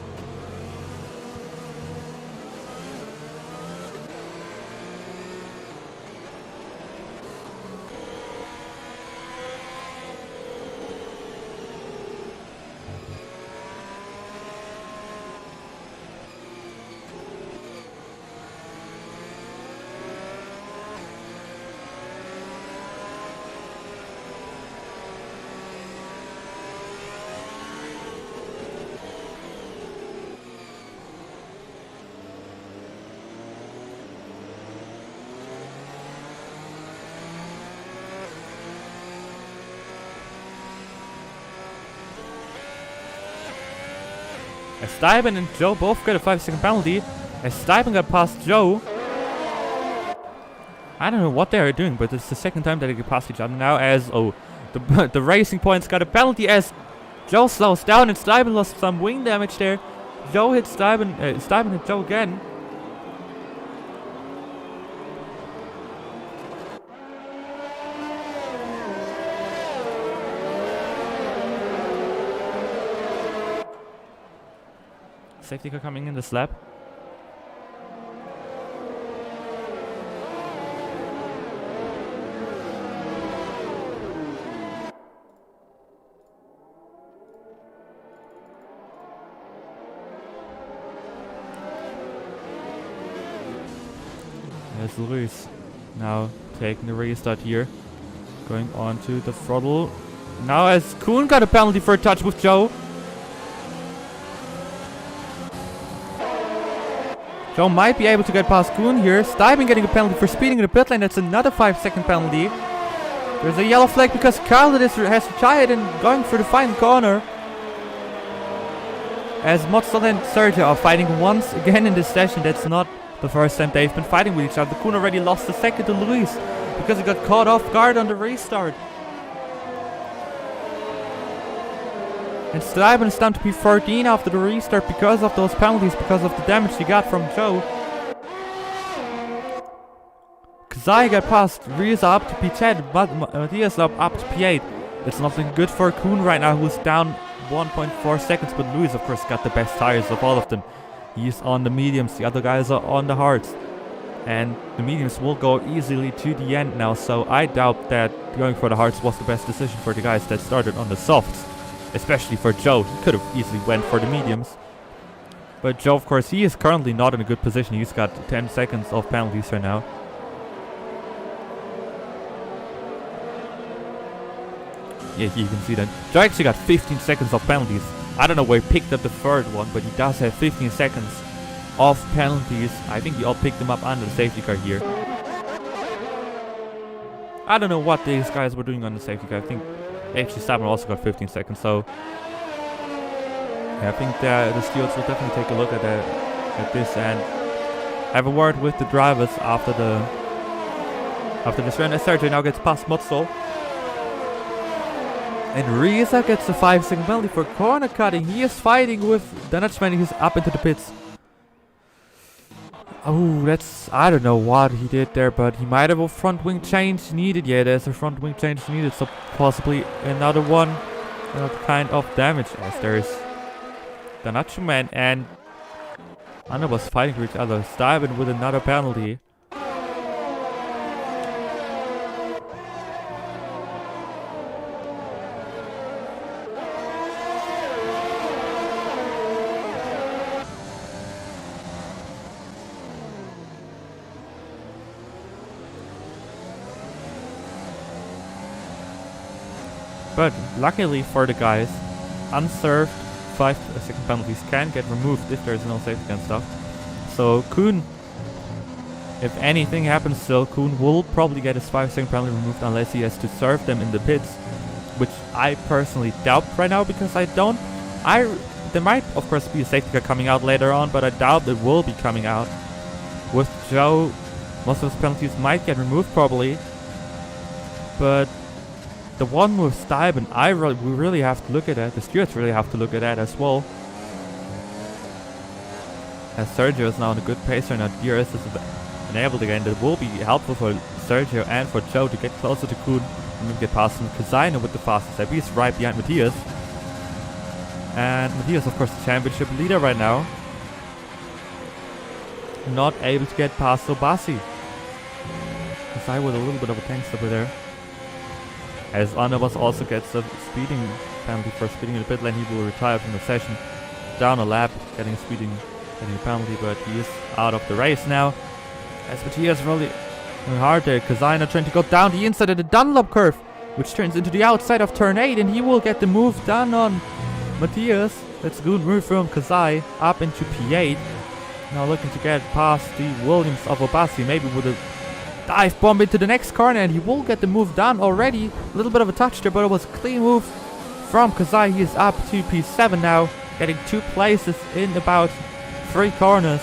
As Stuyven and Joe both got a 5-second penalty. As Stuyven got past Joe. I don't know what they are doing, but it's the second time that they get past each other now. As the Racing Points got a penalty as Joe slows down and Stuyven lost some wing damage there. Joe hit Stuyven, Stuyven hit Joe again. Safety car coming in this lap. There's Luis now taking the restart here. Going on to the throttle. Now as Kuhn got a penalty for a touch with Joe. Joe might be able to get past Kuhn here. Stuyven getting a penalty for speeding in the pit lane. That's another 5-second penalty. There's a yellow flag because Carl has retired and going for the final corner. As Mozzel and Sergio are fighting once again in this session. That's not the first time they've been fighting with each other. Kuhn already lost a second to Luis because he got caught off guard on the restart. And Stuyven is down to P13 after the restart because of those penalties, because of the damage he got from Joe. Kazai got past, Reza up to P10, Matthias up to P8. It's not looking good for Kuhn right now, who's down 1.4 seconds, but Luis of course got the best tires of all of them. He's on the mediums, the other guys are on the hards. And the mediums will go easily to the end now, so I doubt that going for the hards was the best decision for the guys that started on the softs. Especially for Joe, he could have easily went for the mediums. But Joe, of course, he is currently not in a good position. He's got 10 seconds of penalties right now. Yeah, you can see that. Joe actually got 15 seconds of penalties. I don't know where he picked up the third one, but he does have 15 seconds of penalties. I think he all picked them up under the safety car here. I don't know what these guys were doing on the safety car. I think actually Stuyven also got 15 seconds, so yeah, I think the stewards will definitely take a look at this and have a word with the drivers after this run. As Sergio now gets past Mozzel. And Reza gets a 5-second penalty for corner cutting. He is fighting with the Dutchman. He's up into the pits. Oh, I don't know what he did there, but he might have a front wing change needed. Yeah, there's a front wing change needed, so possibly another kind of damage, as there's the Nacho Man and Anna was fighting with each other. Stuyven with another penalty. But luckily for the guys, unserved 5-second penalties can get removed if there's no safety car and stuff. So Kuhn, if anything happens still, Kuhn will probably get his 5-second penalty removed unless he has to serve them in the pits, which I personally doubt right now because I don't There might, of course, be a safety car coming out later on, but I doubt it will be coming out. With Joe, most of his penalties might get removed probably. But the one with Stuyben, we really have to look at that. The stewards really have to look at that as well. As Sergio is now on a good pace right now, DRS is enabled again. That will be helpful for Sergio and for Joe to get closer to Kuhn and maybe get past him. Kazina with the fastest lap. He's right behind Matthias. And Matthias, of course, the championship leader right now. Not able to get past Obasi. Kazai with a little bit of a tank stopper there. As Anabas also gets a speeding penalty for speeding in the pit lane, he will retire from the session. Down a lap, getting a penalty, but he is out of the race now. As Matthias really hard there. Kazina trying to go down the inside of the Dunlop curve, which turns into the outside of turn 8, and he will get the move done on Matthias. That's a good move from Kazai up into P8. Now looking to get past the Williams of Obasi, maybe with a dive bomb into the next corner, and he will get the move done already. A little bit of a touch there, but it was a clean move from Kazai. He is up to P7 now, getting 2 places in about 3 corners.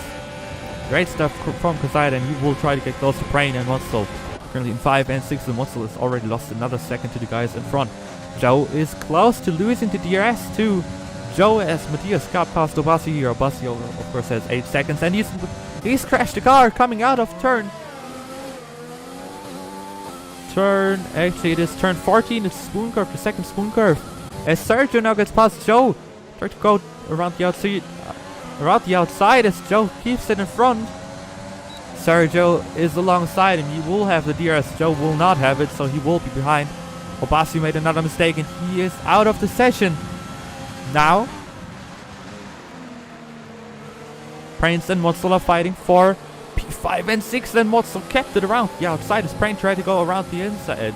Great stuff from Kazai, and he will try to get close to Prain and Motzel. Currently in 5 and 6, and Motzel has already lost another second to the guys in front. Joe is close to losing to DRS too. Joe, as Matthias got past Obasi here. Obasi, of course, has 8 seconds, and he's crashed the car coming out of actually it is turn 14, it's spoon curve, the second spoon curve. As Sergio now gets past Joe, try to go around the outside as Joe keeps it in front. Sergio is alongside him, he will have the DRS, Joe will not have it, so he will be behind. Obasi made another mistake and he is out of the session. Now, Prains and Motzel are fighting for P5 and 6, and Motzel kept it around the outside as Prain tried to go around the inside.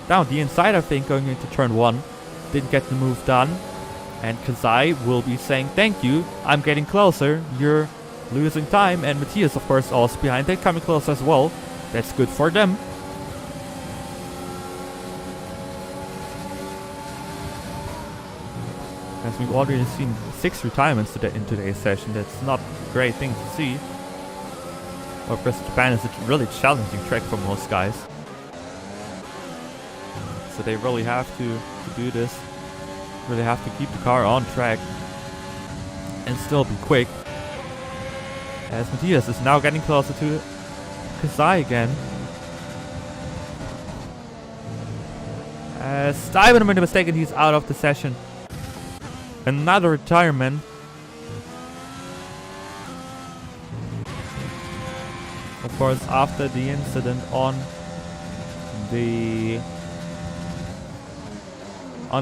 Down the inside, I think, going into turn 1. Didn't get the move done. And Kazai will be saying, thank you, I'm getting closer, you're losing time. And Matthias, of course, also behind, they're coming close as well. That's good for them. As we've already seen 6 retirements in today's session, that's not a great thing to see. Of course, Japan is a really challenging track for most guys. So they really have to do this. Really have to keep the car on track and still be quick. As Matthias is now getting closer to Kazai again. As Stuyben made a mistake and he's out of the session. Another retirement. Of course, after the incident on the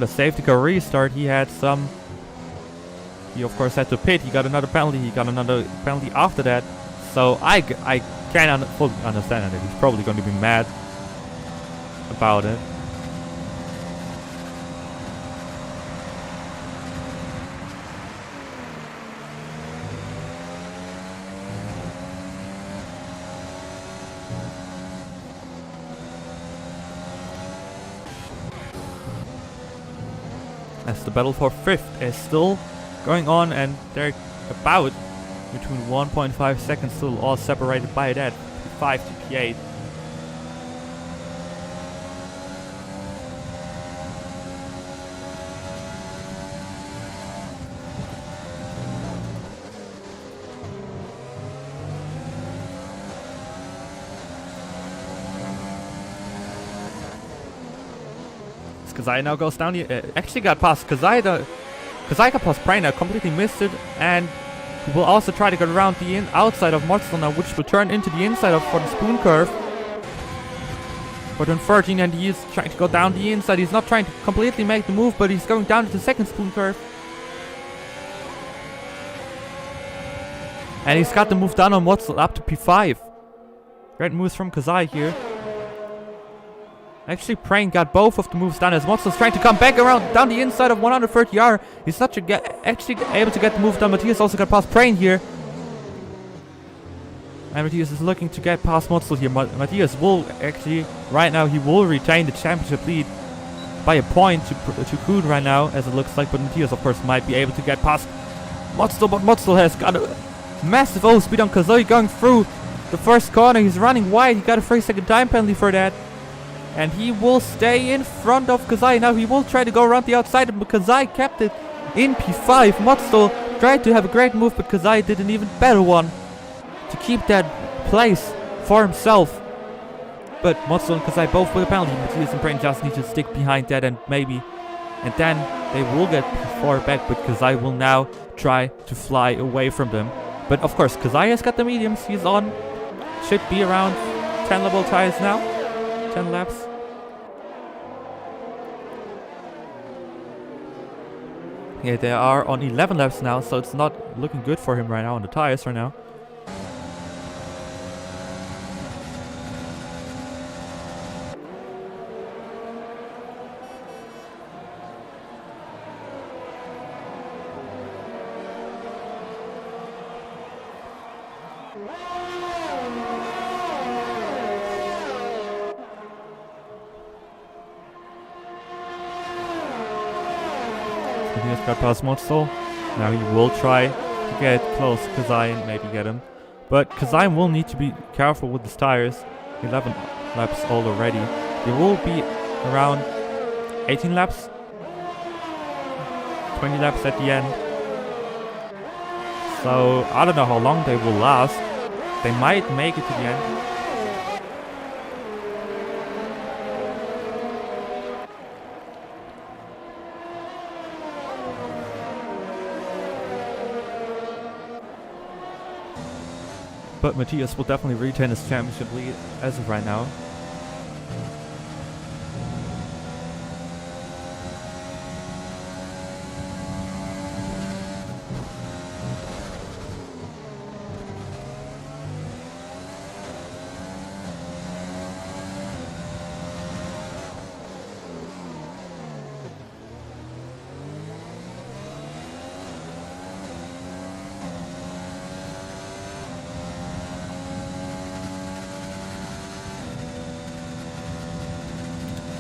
safety car restart, he of course had to pit. He got another penalty. He got another penalty after that. So I can't fully understand it. He's probably going to be mad about it. As the battle for 5th is still going on, and they're about between 1.5 seconds still, all separated by that P5 to P8. Kazai now goes down here. Actually got past Kazai. Kazai got past Prain now, completely missed it, and he will also try to get around the outside of Motzel now, which will turn into the inside for the spoon curve. For turn 13, and he is trying to go down the inside. He's not trying to completely make the move, but he's going down to the second spoon curve. And he's got the move done on Motzel up to P5. Great moves from Kazai here. Actually, Prain got both of the moves done as Motzel's trying to come back around down the inside of 130R. He's not actually able to get the move done. Matthias also got past Prain here. And Matthias is looking to get past Motzel here. Matthias will actually, right now, he will retain the championship lead. by a point to Kuhn right now, as it looks like. But Matthias, of course, might be able to get past Motzel, but Motzel has got a massive overspeed on Kazai going through the first corner. He's running wide. He got a 3-second time penalty for that. And he will stay in front of Kazai. Now he will try to go around the outside, but Kazai kept it in P5. Motzel tried to have a great move, but Kazai did an even better one to keep that place for himself. But Motzel and Kazai both with a penalty. Matthias and Brain just need to stick behind that and then they will get P4 back, but Kazai will now try to fly away from them. But of course, Kazai has got the mediums. He's on. Should be around 10 level tires now. 10 laps. Yeah, they are on 11 laps now, so it's not looking good for him right now on the tires right now. He has got past Motzel. Now he will try to get close to Kazai and maybe get him. But Kazai will need to be careful with his tires. 11 laps all already. They will be around 18 laps. 20 laps at the end. So I don't know how long they will last. They might make it to the end. But Matthias will definitely retain his championship lead as of right now.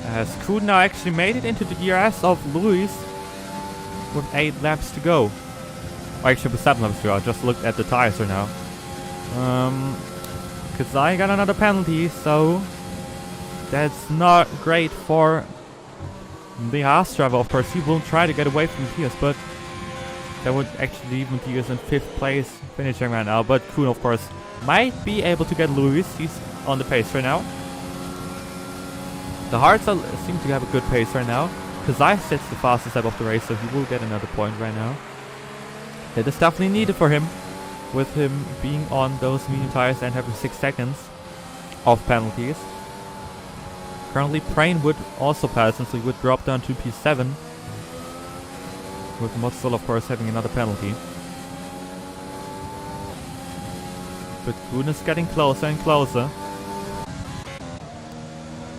As Kuhn now actually made it into the DRS of Luis with 8 laps to go. Or actually with 7 laps to go. I just looked at the tires right now. Kazai got another penalty, so that's not great for the Haas driver. Of course, he will try to get away from Matthias, but that would actually leave Matthias in 5th place finishing right now. But Kuhn, of course, might be able to get Luis. He's on the pace right now. The Hearts seem to have a good pace right now. Kazai sits the fastest lap of the race, so he will get another point right now. That is definitely needed for him, with him being on those medium tires and having 6 seconds of penalties. Currently, Prain would also pass him, so he would drop down to P7. With Motzel, of course, having another penalty. But Kuhn is getting closer and closer.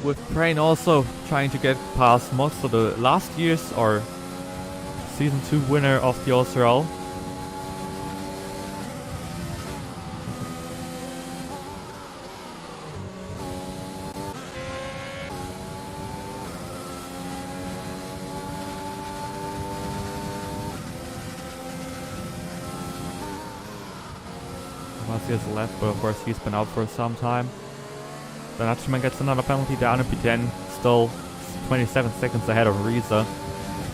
With Prain also trying to get past Motzel, the last year's or Season 2 winner of the OSRL. Masias left, but of course he's been out for some time. Then Achman gets another penalty down in P10, still 27 seconds ahead of Riza.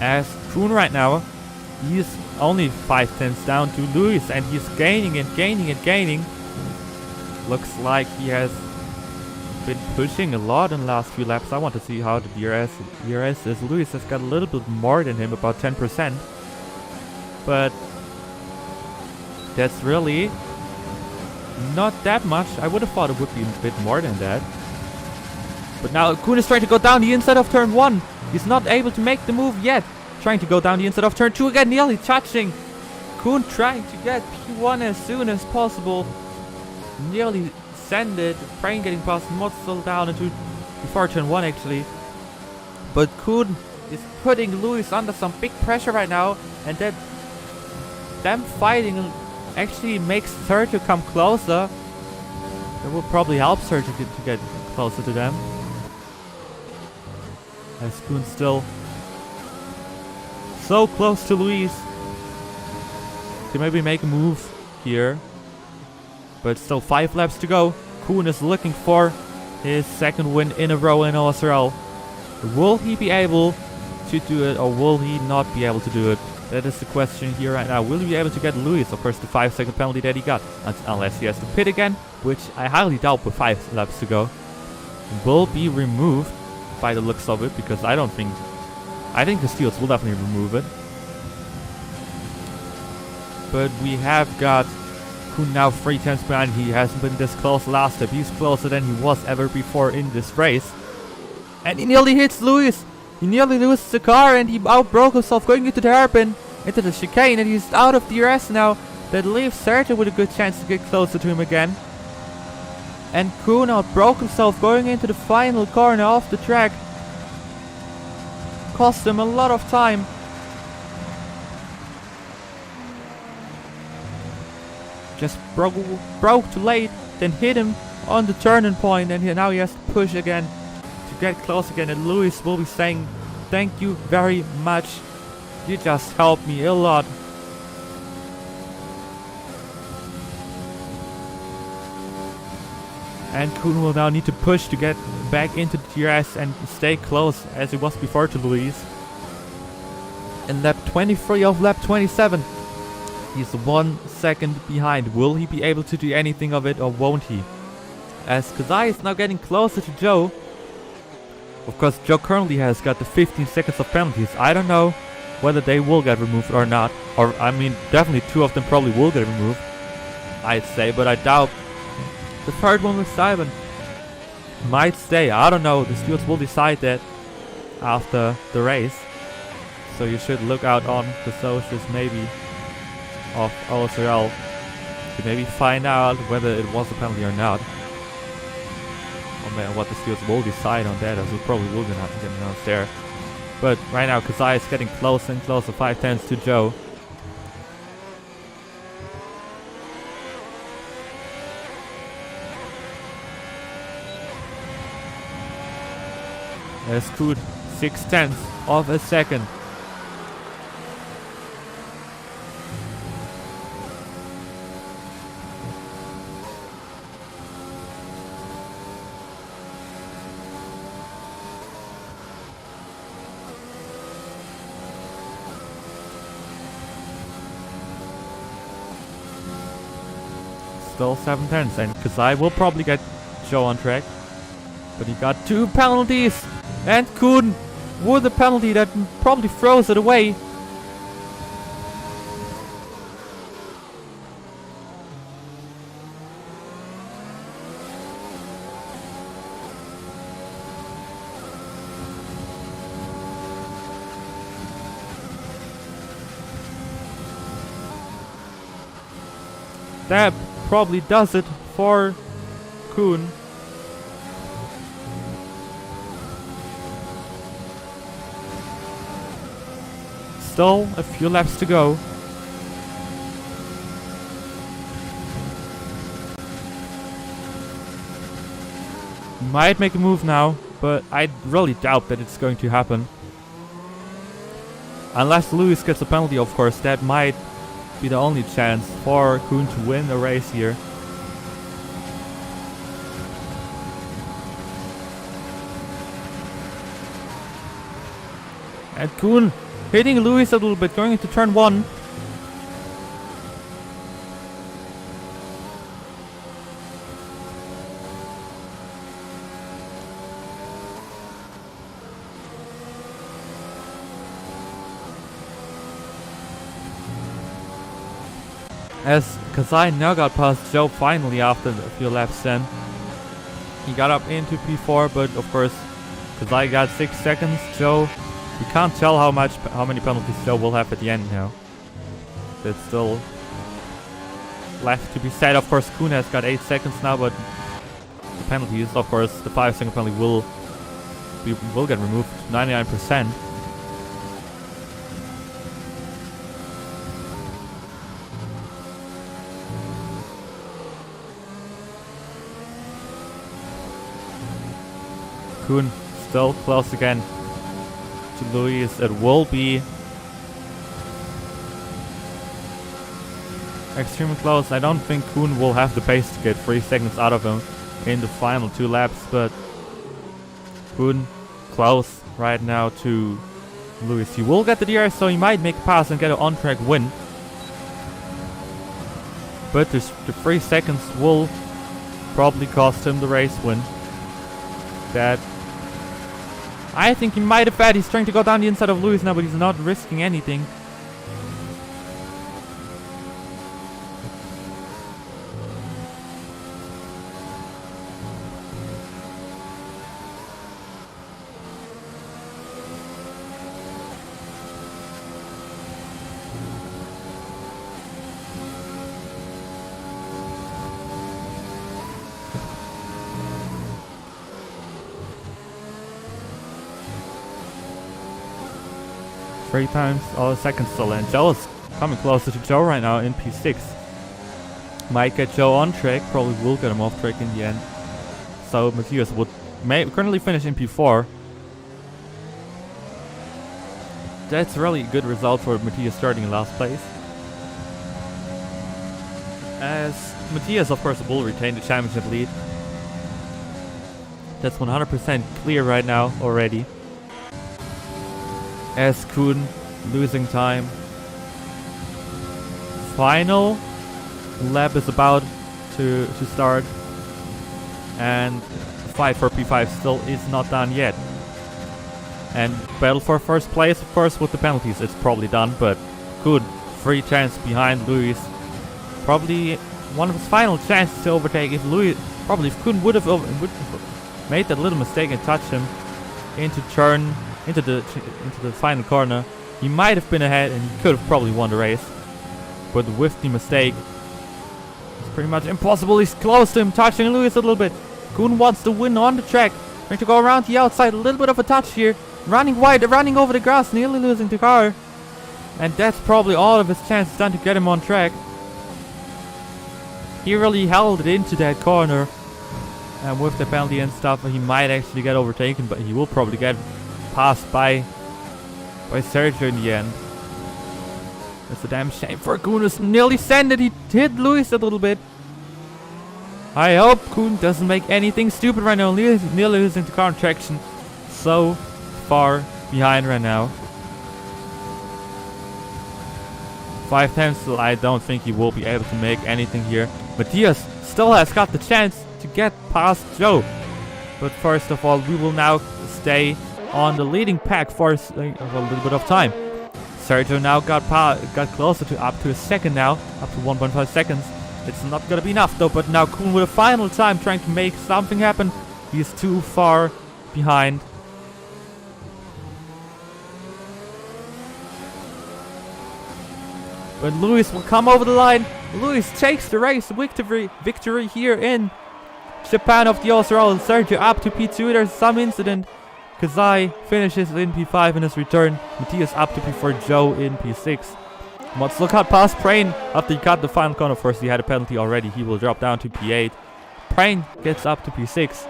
As Kuhn right now, he's only 5 tenths down to Luis, and he's gaining and gaining and gaining. Looks like he has been pushing a lot in the last few laps. I want to see how the DRS is. Luis has got a little bit more than him, about 10%. But that's really not that much. I would have thought it would be a bit more than that. But now Kuhn is trying to go down the inside of turn 1. He's not able to make the move yet. Trying to go down the inside of turn 2 again, nearly touching. Kuhn trying to get P1 as soon as possible. Nearly send it. Prain getting past Motzel down into before turn 1 actually. But Kuhn is putting Luis under some big pressure right now, and that them fighting actually makes Sergio come closer. That will probably help Sergio to get closer to them. As Kuhn still so close to Luis. To maybe make a move here. But still 5 laps to go. Kuhn is looking for his second win in a row in OSRL. Will he be able to do it, or will he not be able to do it? That is the question here right now. Will he be able to get Luis? Of course, the 5-second penalty that he got. Unless he has to pit again, which I highly doubt with 5 laps to go. Will be removed by the looks of it, because I think the steels will definitely remove it. But we have got Kuhn now 3 tenths behind. He hasn't been this close last step. He's closer than he was ever before in this race. And he nearly hits Luis. He nearly loses the car and he outbroke himself going into the hairpin, into the chicane, and he's out of DRS now. That leaves Sergio with a good chance to get closer to him again. And Kuhn outbroke himself going into the final corner off the track. Cost him a lot of time. Just broke too late, then hit him on the turning point, and now he has to push again to get close again. And Luis will be saying, "Thank you very much. You just helped me a lot." And Kuhn will now need to push to get back into the DRS and stay close as he was before to Luis. In lap 23 of lap 27. He's 1 second behind. Will he be able to do anything of it, or won't he? As Kazai is now getting closer to Joe. Of course, Joe currently has got the 15 seconds of penalties. I don't know whether they will get removed or not. Or, I mean, definitely 2 of them probably will get removed, I'd say. But I doubt the third one with Simon might stay. I don't know. The stewards will decide that after the race. So you should look out on the socials maybe of OSRL to maybe find out whether it was a penalty or not. Or what the stewards will decide on that, as we probably will gonna have to get announced there. But right now Kazai is getting closer and closer, 5 tenths to Joe. As Kuhn 6 tenths of a second. Still 7 tenths, and Kazai will probably get Joe on track. But he got 2 penalties, and Kuhn with a penalty that probably throws it away. That probably does it for Kuhn. Still a few laps to go. Might make a move now, but I really doubt that it's going to happen. Unless Luis gets a penalty, of course, that might be the only chance for Kuhn to win the race here. And Kuhn hitting Luis a little bit, going into turn 1. As Kazai now got past Joe finally after a few laps then. He got up into P4, but of course Kazai got 6 seconds. Joe, we can't tell how many penalties Joe will have at the end now. That's still left to be said. Of course Kuhn has got 8 seconds now, but the penalties, of course, the 5-second penalty will get removed 99%. Kuhn still close again. to Luis. It will be extremely close. I don't think Kuhn will have the pace to get 3 seconds out of him in the final 2 laps, but Kuhn close right now to Luis. He will get the DRS, so he might make a pass and get an on-track win. But the 3 seconds will probably cost him the race win. That I think he might have had. He's trying to go down the inside of Luis now, but he's not risking anything. Three times all the seconds still, and Joe is coming closer to Joe right now in P6. Might get Joe on track, probably will get him off track in the end. So Matthias would currently finish in P4. That's really a good result for Matthias starting in last place. As Matthias of course will retain the championship lead. That's 100% clear right now already. As Kuhn losing time. Final lap is about to start, and the fight for P5 still is not done yet. And battle for first place, of course, with the penalties, it's probably done, but Kuhn, 3 chances behind Luis. Probably one of his final chances to overtake. If Kuhn would have made that little mistake and touched him into the final corner, he might have been ahead and he could have probably won the race. But with the mistake, it's pretty much impossible. He's close to him, touching Luis a little bit. Kuhn wants to win on the track, trying to go around the outside, a little bit of a touch here, running wide, running over the grass, nearly losing the car. And that's probably all of his chances done to get him on track. He really held it into that corner, and with the penalty and stuff, he might actually get overtaken, but he will probably get passed by Sergio in the end. It's a damn shame for Kuhn. It's nearly sent. He hit Luis a little bit. I hope Kuhn doesn't make anything stupid right now. Nearly losing the car traction. So far behind right now. 5 times still. I don't think he will be able to make anything here. Matthias still has got the chance to get past Joe. But first of all, we will now stay on the leading pack for a little bit of time. Sergio now got closer to up to a second now, up to 1.5 seconds. It's not gonna be enough though, but now Kuhn with a final time trying to make something happen. He's too far behind. But Luis will come over the line. Luis takes the race victory here in Japan of the OSRL. Sergio up to P2. There's some incident. Kazai finishes in P5 in his return. Matthias up to P4. Joe in P6. Motzel cut past Prain after he cut the final corner. Of course, he had a penalty already. He will drop down to P8. Prain gets up to P6.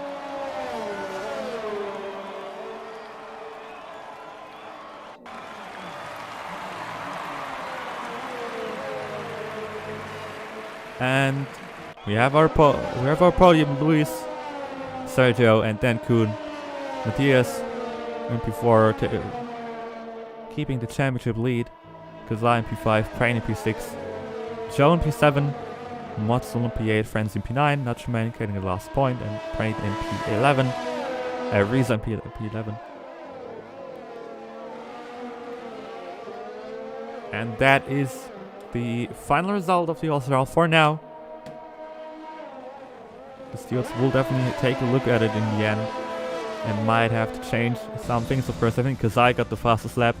And we have our podium: Luis, Sergio, and then Kuhn. Matthias in P4, keeping the championship lead. Kazai in P5, Prain in P6, Joe in P7, Motzel in P8, Friends in P9, Nachoman getting the last point, and Prain in P11, Riza in P11. And that is the final result of the OSRL for now. The stewards will definitely take a look at it in the end and might have to change some things. Of course, I think Kazai got the fastest lap.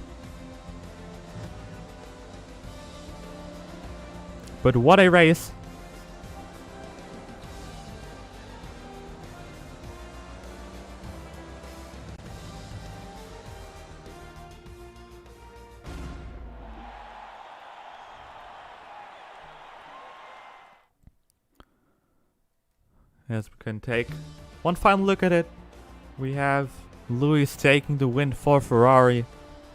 But what a race. Yes, we can take one final look at it. We have Luis taking the win for Ferrari.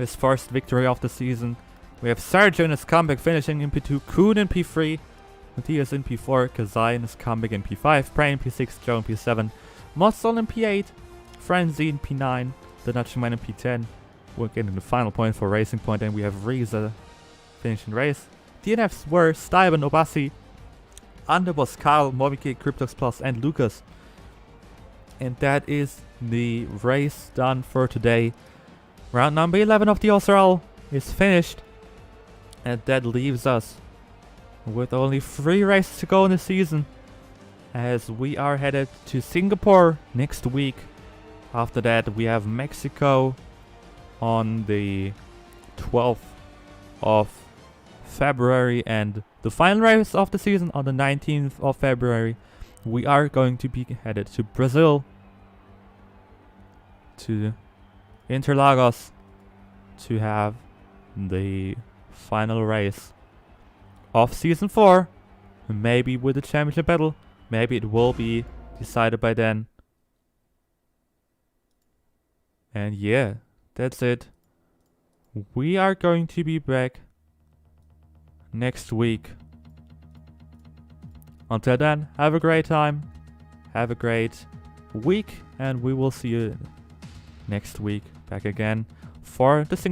his first victory of the season. We have Sergio in his comeback finishing in P2, Kuhn in P3, Matthias in P4, Kazai in his comeback in P5, Prey in P6, Joe in P7, Mossol in P8, Frenzy in P9, the Dutchman in P10. We're getting the final point for Racing Point, and we have Riese finishing race. DNFs were Stuyven, Obasi, Underboss, Karl, Mobike, Cryptox Plus, and Lucas. And that is the race done for today. Round number 11 of the OSRL is finished. And that leaves us with only 3 races to go in the season, as we are headed to Singapore next week. After that we have Mexico on the 12th of February, and the final race of the season on the 19th of February. We are going to be headed to Brazil, to Interlagos, to have the final race of season 4. Maybe with the championship battle, maybe it will be decided by then. And yeah, that's it. We are going to be back next week. Until then, have a great time, have a great week, and we will see you next week back again for the Singapore